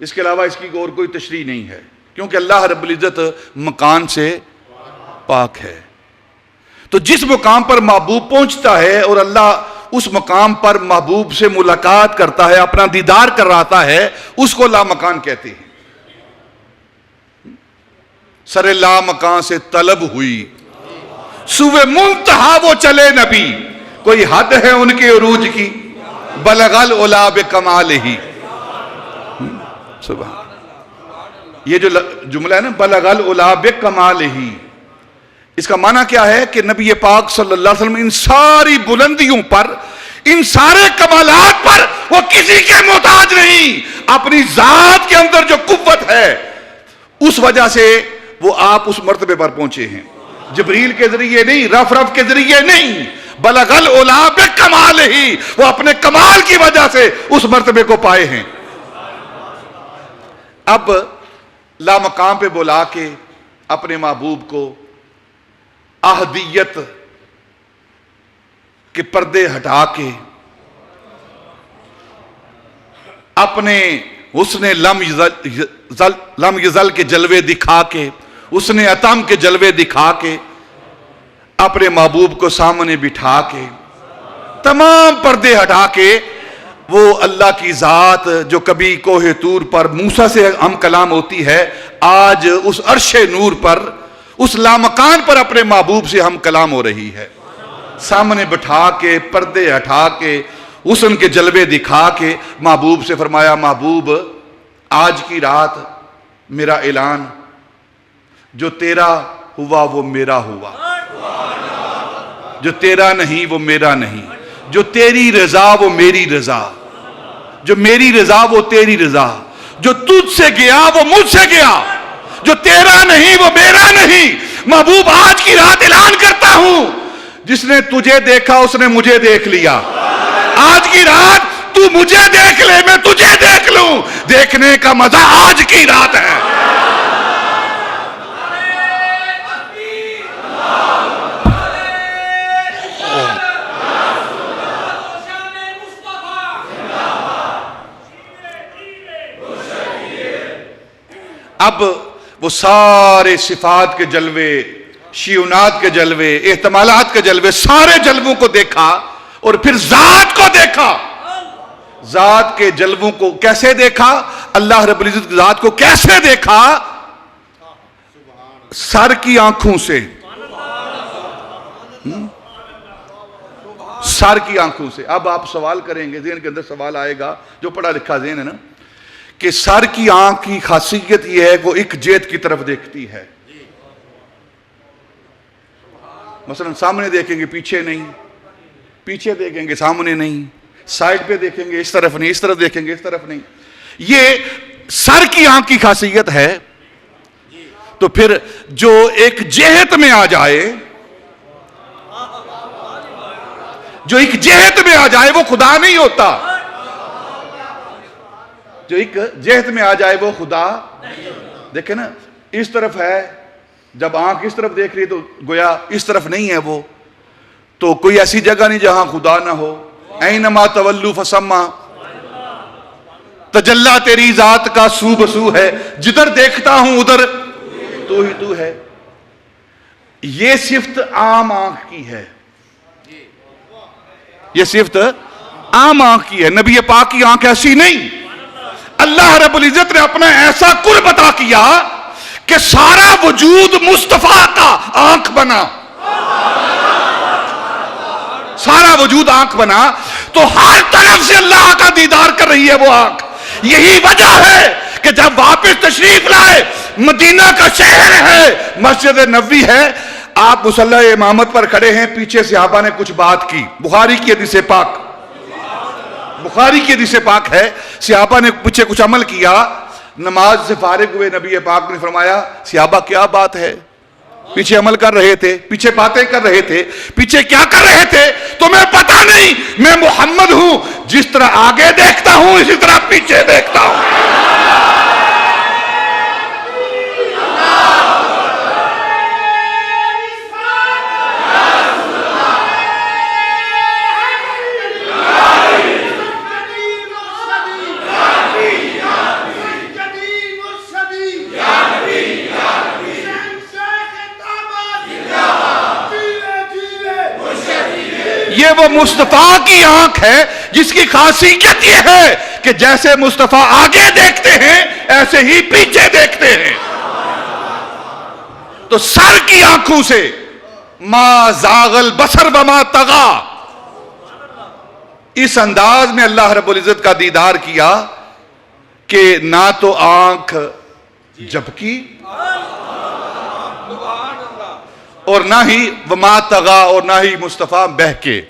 اس کے علاوہ اس کی اور کوئی تشریح نہیں ہے، کیونکہ اللہ رب العزت مکان سے پاک ہے۔ تو جس مقام پر محبوب پہنچتا ہے اور اللہ اس مقام پر محبوب سے ملاقات کرتا ہے، اپنا دیدار کراتا ہے، اس کو لا مکان کہتے ہیں۔ سر لا مکان سے طلب ہوئی، سوئے منتہا وہ چلے نبی، کوئی حد ہے ان کے عروج کی، بلغ العلا بکمالہ۔ سبحان، یہ جو جملہ ہے نا بلغ العلا بکمالہ، اس کا معنی کیا ہے کہ نبی پاک صلی اللہ علیہ وسلم ان ساری بلندیوں پر، ان سارے کمالات پر وہ کسی کے محتاج نہیں، اپنی ذات کے اندر جو قوت ہے اس وجہ سے وہ آپ اس مرتبے پر پہنچے ہیں، جبریل کے ذریعے نہیں، رف کے ذریعے نہیں، بلغ العلا بکمالہ، وہ اپنے کمال کی وجہ سے اس مرتبے کو پائے ہیں۔ اب لا مقام پہ بلا کے اپنے محبوب کو احدیت کے پردے ہٹا کے، اپنے حسن لم یزل کے جلوے دکھا کے، حسن اتم کے جلوے دکھا کے، اپنے محبوب کو سامنے بٹھا کے، تمام پردے ہٹا کے، وہ اللہ کی ذات جو کبھی کوہ طور پر موسیٰ سے ہم کلام ہوتی ہے، آج اس عرش نور پر، اس لامکان پر اپنے محبوب سے ہم کلام ہو رہی ہے، سامنے بٹھا کے، پردے ہٹا کے، حسن کے جلوے دکھا کے محبوب سے فرمایا، محبوب آج کی رات میرا اعلان، جو تیرا ہوا وہ میرا ہوا، جو تیرا نہیں وہ میرا نہیں، جو تیری رضا وہ میری رضا، جو میری رضا وہ تیری رضا، جو تجھ سے گیا وہ مجھ سے گیا، جو تیرا نہیں وہ میرا نہیں۔ محبوب آج کی رات اعلان کرتا ہوں، جس نے تجھے دیکھا اس نے مجھے دیکھ لیا، آج کی رات تو مجھے دیکھ لے میں تجھے دیکھ لوں، دیکھنے کا مزہ آج کی رات ہے۔ اب وہ سارے صفات کے جلوے، شیونات کے جلوے، احتمالات کے جلوے، سارے جلووں کو دیکھا اور پھر ذات کو دیکھا۔ ذات کے جلووں کو کیسے دیکھا؟ اللہ رب العزت کی ذات کو کیسے دیکھا؟ سر کی آنکھوں سے، سر کی آنکھوں سے۔ اب آپ سوال کریں گے، ذہن کے اندر سوال آئے گا، جو پڑھا لکھا ذہن ہے نا، کہ سر کی آنکھ کی خاصیت یہ ہے وہ ایک جہت کی طرف دیکھتی ہے، مثلا سامنے دیکھیں گے پیچھے نہیں، پیچھے دیکھیں گے سامنے نہیں، سائڈ پہ دیکھیں گے اس طرف نہیں، اس طرف دیکھیں گے اس طرف نہیں، یہ سر کی آنکھ کی خاصیت ہے۔ تو پھر جو ایک جہت میں آ جائے، جو ایک جہت میں آ جائے وہ خدا نہیں ہوتا، جو ایک جہت میں آ جائے وہ خدا۔ دیکھیں نا، اس طرف ہے، جب آنکھ اس طرف دیکھ رہی تو گویا اس طرف نہیں ہے وہ، تو کوئی ایسی جگہ نہیں جہاں خدا نہ ہو۔ اینما تولو فثما، تجلی تیری ذات کا سو بسو ہے، جدھر دیکھتا ہوں ادھر تو ہی تو ہے۔ یہ صفت عام آنکھ کی ہے، یہ صفت عام آنکھ کی ہے، نبی پاک کی آنکھ ایسی نہیں۔ اللہ رب العزت نے اپنا ایسا قرب عطا کیا کہ سارا وجود مصطفیٰ کا آنکھ بنا، سارا وجود آنکھ بنا، تو ہر طرف سے اللہ کا دیدار کر رہی ہے وہ آنکھ۔ یہی وجہ ہے کہ جب واپس تشریف لائے، مدینہ کا شہر ہے، مسجد نبوی ہے، آپ مصلی امامت پر کھڑے ہیں، پیچھے صحابہ نے کچھ بات کی، بخاری کی حدیث پاک، بخاری کی حدیث پاک ہے، صحابہ نے پیچھے کچھ عمل کیا، نماز سے فارغ ہوئے، نبی پاک نے فرمایا صحابہ کیا بات ہے، پیچھے عمل کر رہے تھے، پیچھے باتیں کر رہے تھے، پیچھے کیا کر رہے تھے تمہیں پتہ نہیں؟ میں محمد ہوں، جس طرح آگے دیکھتا ہوں اسی طرح پیچھے دیکھتا ہوں۔ یہ وہ مصطفیٰ کی آنکھ ہے جس کی خاصیت یہ ہے کہ جیسے مصطفیٰ آگے دیکھتے ہیں ایسے ہی پیچھے دیکھتے ہیں۔ تو سر کی آنکھوں سے ما زاغ البصر وما طغی، اس انداز میں اللہ رب العزت کا دیدار کیا کہ نہ تو آنکھ جھپکی اور نہ ہی وما طغی، اور نہ ہی مصطفیٰ بہکے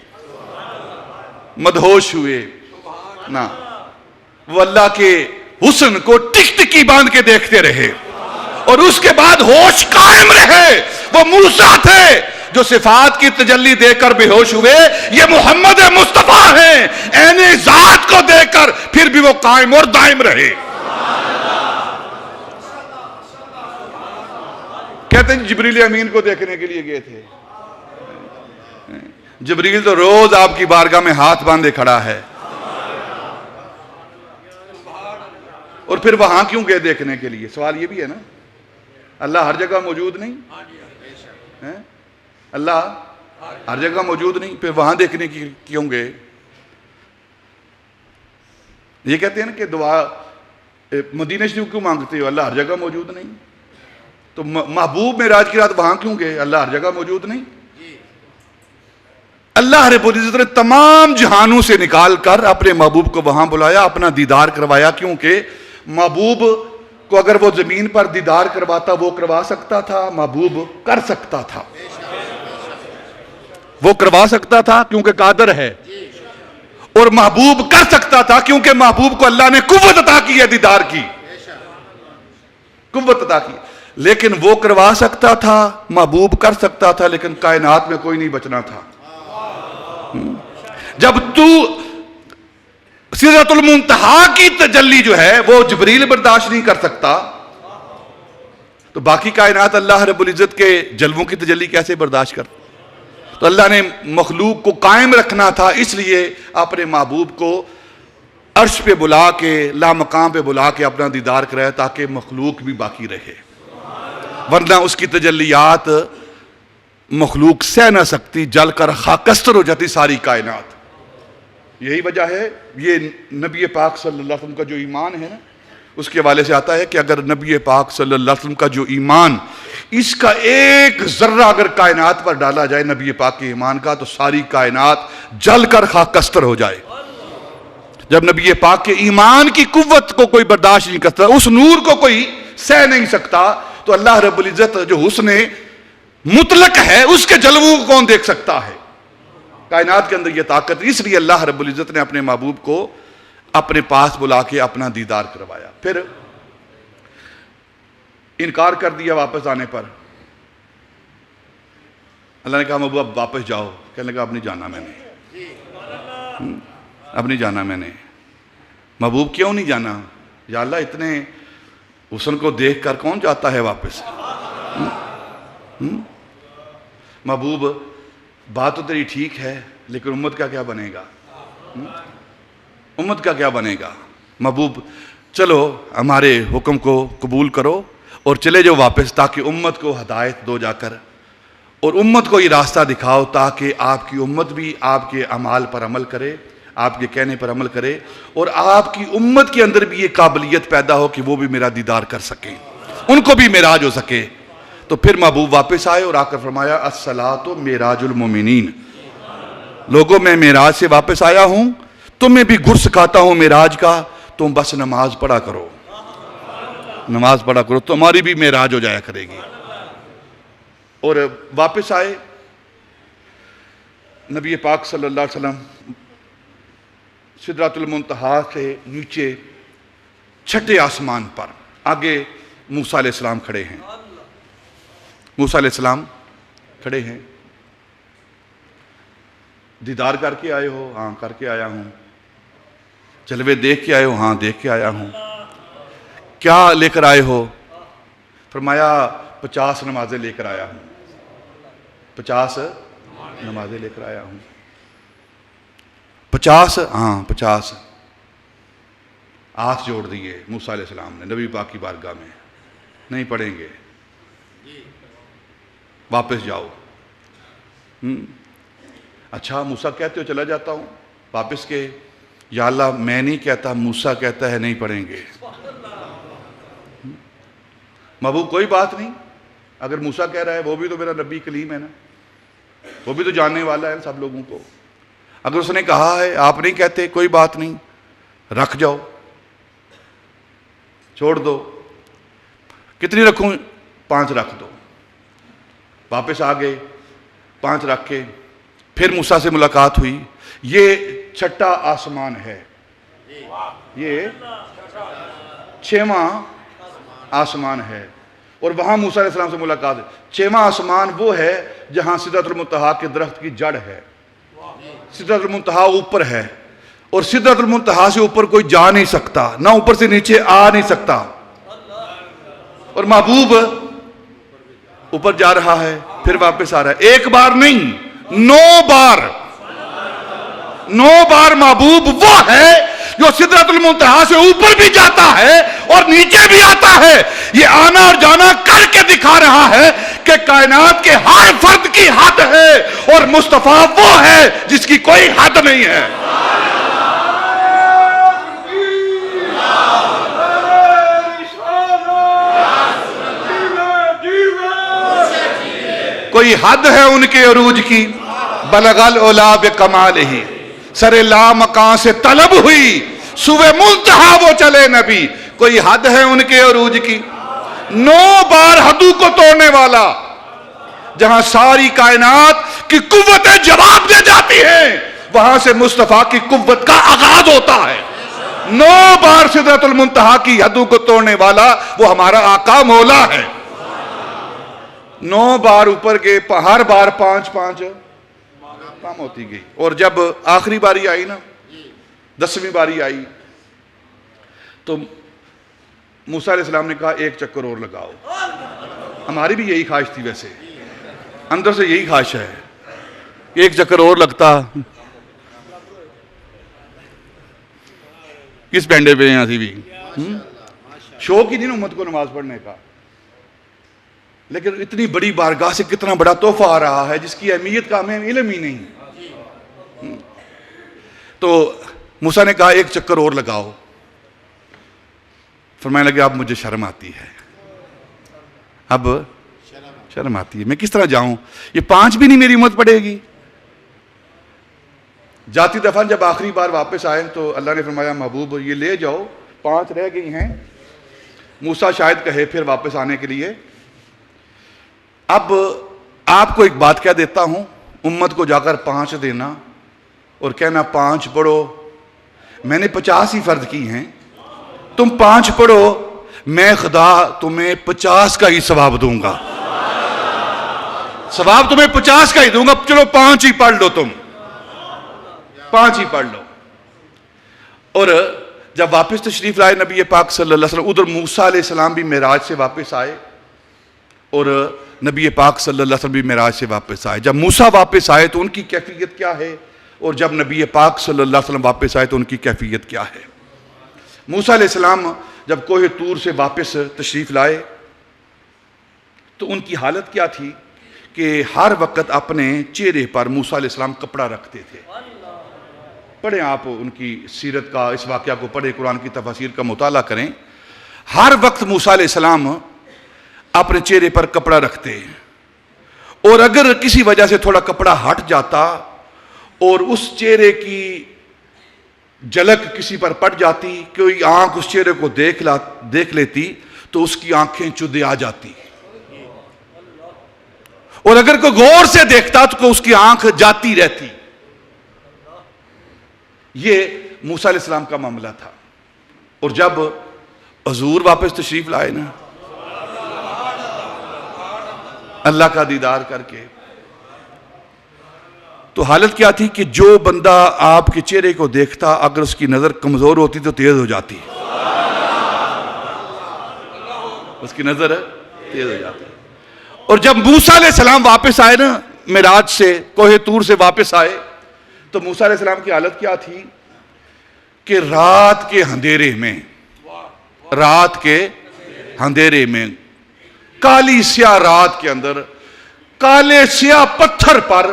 مدہوش ہوئے، نہ وہ اللہ کے حسن کو ٹک ٹکی باندھ کے دیکھتے رہے، اور اس کے بعد ہوش قائم رہے۔ وہ موسیٰ تھے جو صفات کی تجلی دے کر بے ہوش ہوئے، یہ محمد مصطفیٰ ہیں عین ذات کو دے کر پھر بھی وہ قائم اور دائم رہے۔ کہتے ہیں جبریل امین کو دیکھنے کے لیے گئے تھے، جبریل تو روز آپ کی بارگاہ میں ہاتھ باندھے کھڑا ہے، اور پھر وہاں کیوں گئے دیکھنے کے لیے؟ سوال یہ بھی ہے نا، اللہ ہر جگہ موجود نہیں، اللہ ہر جگہ موجود نہیں، پھر وہاں دیکھنے کی کیوں گئے؟ یہ کہتے ہیں نا کہ دعا مدینہ شریف کیوں مانگتے ہو؟ اللہ ہر جگہ موجود نہیں۔ تو محبوب معراج کی رات وہاں کیوں گئے؟ اللہ ہر جگہ موجود نہیں۔ اللہ رب العزت نے تمام جہانوں سے نکال کر اپنے محبوب کو وہاں بلایا، اپنا دیدار کروایا، کیونکہ محبوب کو اگر وہ زمین پر دیدار کرواتا وہ کروا سکتا تھا، محبوب کر سکتا تھا، وہ کروا سکتا تھا کیونکہ قادر ہے، اور محبوب کر سکتا تھا کیونکہ محبوب کو اللہ نے قوت عطا کی ہے، دیدار کی قوت عطا کی۔ لیکن وہ کروا سکتا تھا، محبوب کر سکتا تھا، لیکن کائنات میں کوئی نہیں بچنا تھا۔ جب تو سدرۃ المنتہا کی تجلی جو ہے وہ جبریل برداشت نہیں کر سکتا، تو باقی کائنات اللہ رب العزت کے جلووں کی تجلی کیسے برداشت کرتا؟ تو اللہ نے مخلوق کو قائم رکھنا تھا، اس لیے اپنے محبوب کو عرش پہ بلا کے، لامقام پہ بلا کے اپنا دیدار کرایا تاکہ مخلوق بھی باقی رہے، ورنہ اس کی تجلیات مخلوق سہ نہ سکتی، جل کر خاکستر ہو جاتی ساری کائنات۔ یہی وجہ ہے یہ نبی پاک صلی اللہ علیہ وسلم کا جو ایمان ہے نا، اس کے حوالے سے آتا ہے کہ اگر نبی پاک صلی اللہ علیہ وسلم کا جو ایمان، اس کا ایک ذرہ اگر کائنات پر ڈالا جائے نبی پاک کے ایمان کا، تو ساری کائنات جل کر خاکستر ہو جائے۔ جب نبی پاک کے ایمان کی قوت کو کوئی برداشت نہیں کرتا، اس نور کو کوئی سہ نہیں سکتا، تو اللہ رب العزت جو حسن مطلق ہے اس کے جلووں کو کون دیکھ سکتا ہے؟ کائنات کے اندر یہ طاقت، اس لیے اللہ رب العزت نے اپنے محبوب کو اپنے پاس بلا کے اپنا دیدار کروایا۔ پھر انکار کر دیا واپس آنے پر، اللہ نے کہا محبوب اب واپس جاؤ، کہنے لگا اب نہیں جانا میں نے، اب نہیں جانا میں نے۔ محبوب کیوں نہیں جانا؟ یا اللہ اتنے حسن کو دیکھ کر کون جاتا ہے واپس؟ محبوب بات تو تیری ٹھیک ہے، لیکن امت کا کیا بنے گا؟ امت کا کیا بنے گا؟ محبوب چلو ہمارے حکم کو قبول کرو اور چلے جاؤ واپس، تاکہ امت کو ہدایت دو جا کر، اور امت کو یہ راستہ دکھاؤ تاکہ آپ کی امت بھی آپ کے اعمال پر عمل کرے، آپ کے کہنے پر عمل کرے، اور آپ کی امت کے اندر بھی یہ قابلیت پیدا ہو کہ وہ بھی میرا دیدار کر سکیں، ان کو بھی معراج ہو سکے۔ تو پھر محبوب واپس آئے اور آ کر فرمایا الصلاۃ معراج المومنین، لوگوں میں معراج سے واپس آیا ہوں، تمہیں بھی گر سکھاتا ہوں معراج کا، تم بس نماز پڑھا کرو، نماز پڑھا کرو، تمہاری بھی معراج ہو جایا کرے گی۔ اور واپس آئے، نبی پاک صلی اللہ علیہ وسلم سدرۃ المنتہا سے نیچے چھٹے آسمان پر آگے موسیٰ علیہ السلام کھڑے ہیں. موسیٰ علیہ السلام کھڑے ہیں. دیدار کر کے آئے ہو؟ ہاں کر کے آیا ہوں. جلوے دیکھ کے آئے ہو؟ ہاں دیکھ کے آیا ہوں. کیا لے کر آئے ہو؟ فرمایا 50 نمازیں لے کر آیا ہوں. 50 نمازیں لے کر آیا ہوں. 50؟ ہاں 50. ہاتھ جوڑ دیے موسیٰ علیہ السلام نے نبی پاک کی بارگاہ میں. نہیں پڑھیں گے، واپس جاؤ. اچھا موسیٰ کہتے ہو چلا جاتا ہوں. واپس کے یا اللہ میں نہیں کہتا، موسیٰ کہتا ہے نہیں پڑھیں گے. محبوب کوئی بات نہیں، اگر موسیٰ کہہ رہا ہے، وہ بھی تو میرا نبی کلیم ہے نا، وہ بھی تو جاننے والا ہے سب لوگوں کو. اگر اس نے کہا ہے آپ نہیں کہتے کوئی بات نہیں، رکھ جاؤ، چھوڑ دو. کتنی رکھوں؟ 5 رکھ دو. واپس آ گئے، 5 رکھ کے پھر موسیٰ سے ملاقات ہوئی. یہ چھٹا آسمان ہے، یہ 6واں آسمان ہے، اور وہاں موسیٰ علیہ السلام سے ملاقات ہے. 6واں آسمان وہ ہے جہاں سدرۃ المنتہا کے درخت کی جڑ ہے. سدرۃ المنتہا اوپر ہے، اور سدرۃ المنتہا سے اوپر کوئی جا نہیں سکتا، نہ اوپر سے نیچے آ نہیں سکتا. اور محبوب اوپر جا رہا ہے پھر واپس آ رہا ہے. 1 بار نہیں، 9 بار. 9 بار محبوب وہ ہے جو سدرۃ المنتہا سے اوپر بھی جاتا ہے اور نیچے بھی آتا ہے. یہ آنا اور جانا کر کے دکھا رہا ہے کہ کائنات کے ہر فرد کی حد ہے، اور مصطفیٰ وہ ہے جس کی کوئی حد نہیں ہے. کوئی حد ہے ان کے عروج کی. بلغ العلا بکمالہ، سر لا مکان سے طلب ہوئی، سوئے منتہا وہ چلے نبی. کوئی حد ہے ان کے عروج کی. 9 بار حدوں کو توڑنے والا، جہاں ساری کائنات کی قوتیں جواب دے جاتی ہیں، وہاں سے مصطفیٰ کی قوت کا آغاز ہوتا ہے. 9 بار سدرۃ المنتہا کی حدوں کو توڑنے والا وہ ہمارا آقا مولا ہے. 9 بار اوپر کے، ہر بار 5 کام ہوتی گئی. اور جب آخری باری آئی نا، 10ویں باری آئی، تو موسیٰ علیہ السلام نے کہا 1 چکر اور لگاؤ. ہماری بھی یہی خواہش تھی، ویسے اندر سے یہی خواہش ہے 1 چکر اور لگتا. کس پینڈے پہ ہیں بھی شوق ہی نہیں امت کو نماز پڑھنے کا، لیکن اتنی بڑی بارگاہ سے کتنا بڑا تحفہ آ رہا ہے جس کی اہمیت کا ہمیں علم ہی نہیں. تو موسیٰ نے کہا 1 چکر اور لگاؤ. فرمانے لگے اب مجھے شرم آتی ہے، اب شرم آتی ہے، میں کس طرح جاؤں؟ یہ 5 بھی نہیں میری امت پڑے گی. جاتی دفعہ جب آخری بار واپس آئے تو اللہ نے فرمایا محبوب یہ لے جاؤ، 5 رہ گئی ہیں. موسیٰ شاید کہے پھر واپس آنے کے لیے. اب آپ کو ایک بات کہہ دیتا ہوں، امت کو جا کر 5 دینا اور کہنا 5 پڑھو. میں نے 50 ہی فرض کی ہیں، تم 5 پڑھو، میں خدا تمہیں 50 کا ہی ثواب دوں گا. ثواب تمہیں 50 کا ہی دوں گا. چلو 5 ہی پڑھ لو، تم 5 ہی پڑھ لو. اور جب واپس تشریف لائے نبی پاک صلی اللہ علیہ وسلم، ادھر موسیٰ علیہ السلام بھی معراج سے واپس آئے اور نبی پاک صلی اللہ علیہ وسلم بھی معراج سے واپس آئے. جب موسیٰ واپس آئے تو ان کی کیفیت کیا ہے، اور جب نبی پاک صلی اللہ علیہ وسلم واپس آئے تو ان کی کیفیت کیا ہے. موسیٰ علیہ السلام جب کوہ طور سے واپس تشریف لائے تو ان کی حالت کیا تھی کہ ہر وقت اپنے چہرے پر موسیٰ علیہ السلام کپڑا رکھتے تھے. پڑھیں آپ ان کی سیرت کا، اس واقعہ کو پڑھیں، قرآن کی تفاسیر کا مطالعہ کریں. ہر وقت موسیٰ علیہ السلام اپنے چہرے پر کپڑا رکھتے، اور اگر کسی وجہ سے تھوڑا کپڑا ہٹ جاتا اور اس چہرے کی جھلک کسی پر پڑ جاتی، کوئی آنکھ اس چہرے کو دیکھ لیتی تو اس کی آنکھیں چدے آ جاتی، اور اگر کوئی غور سے دیکھتا تو اس کی آنکھ جاتی رہتی. یہ موسیٰ علیہ السلام کا معاملہ تھا. اور جب حضور واپس تشریف لائے نا اللہ کا دیدار کر کے، تو حالت کیا تھی کہ جو بندہ آپ کے چہرے کو دیکھتا اگر اس کی نظر کمزور ہوتی تو تیز ہو جاتی، اس کی نظر تیز ہو جاتی. اور جب موسیٰ علیہ السلام واپس آئے نا معراج سے، کوہ طور سے واپس آئے، تو موسیٰ علیہ السلام کی حالت کیا تھی کہ رات کے اندھیرے میں کالی سیاہ رات کے اندر، کالے سیاہ پتھر پر،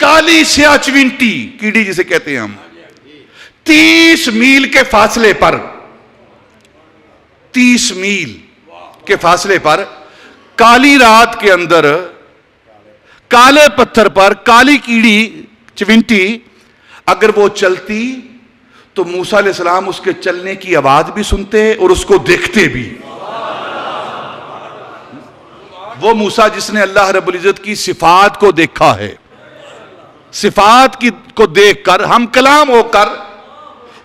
کالی سیاہ چونٹی کیڑی جسے کہتے ہیں ہم، 30 میل کے فاصلے پر، 30 میل کے فاصلے پر، کالی رات کے اندر، کالے پتھر پر کالی کیڑی چونٹی اگر وہ چلتی تو موسیٰ علیہ السلام اس کے چلنے کی آواز بھی سنتے اور اس کو دیکھتے بھی. وہ موسیٰ جس نے اللہ رب العزت کی صفات کو دیکھا ہے، صفات کو دیکھ کر ہم کلام ہو کر،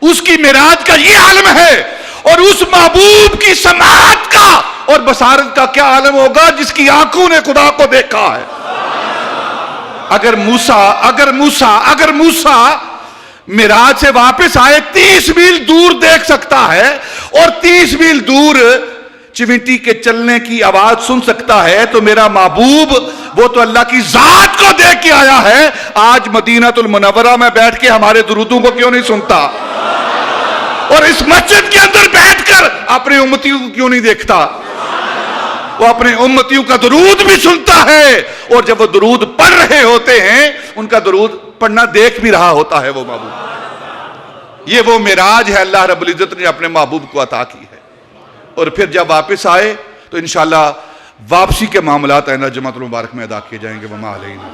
اس کی معراج کا یہ عالم ہے. اور اس محبوب کی سماعت کا اور بصارت کا کیا عالم ہوگا جس کی آنکھوں نے خدا کو دیکھا ہے. اگر موسیٰ معراج سے واپس آئے 30 میل دور دیکھ سکتا ہے اور 30 میل دور چونٹی کے چلنے کی آواز سن سکتا ہے، تو میرا محبوب وہ تو اللہ کی ذات کو دیکھ کے آیا ہے. آج مدینہ المنورہ میں بیٹھ کے ہمارے درودوں کو کیوں نہیں سنتا؟ اور اس مسجد کے اندر بیٹھ کر اپنے امتیوں کو کیوں نہیں دیکھتا؟ وہ اپنے امتیوں کا درود بھی سنتا ہے، اور جب وہ درود پڑھ رہے ہوتے ہیں ان کا درود پڑھنا دیکھ بھی رہا ہوتا ہے وہ محبوب. یہ وہ معراج ہے اللہ رب العزت نے اپنے محبوب کو عطا کی ہے. اور پھر جب واپس آئے تو انشاءاللہ واپسی کے معاملات آئندہ جمعۃ المبارک میں ادا کیے جائیں گے. وما علینا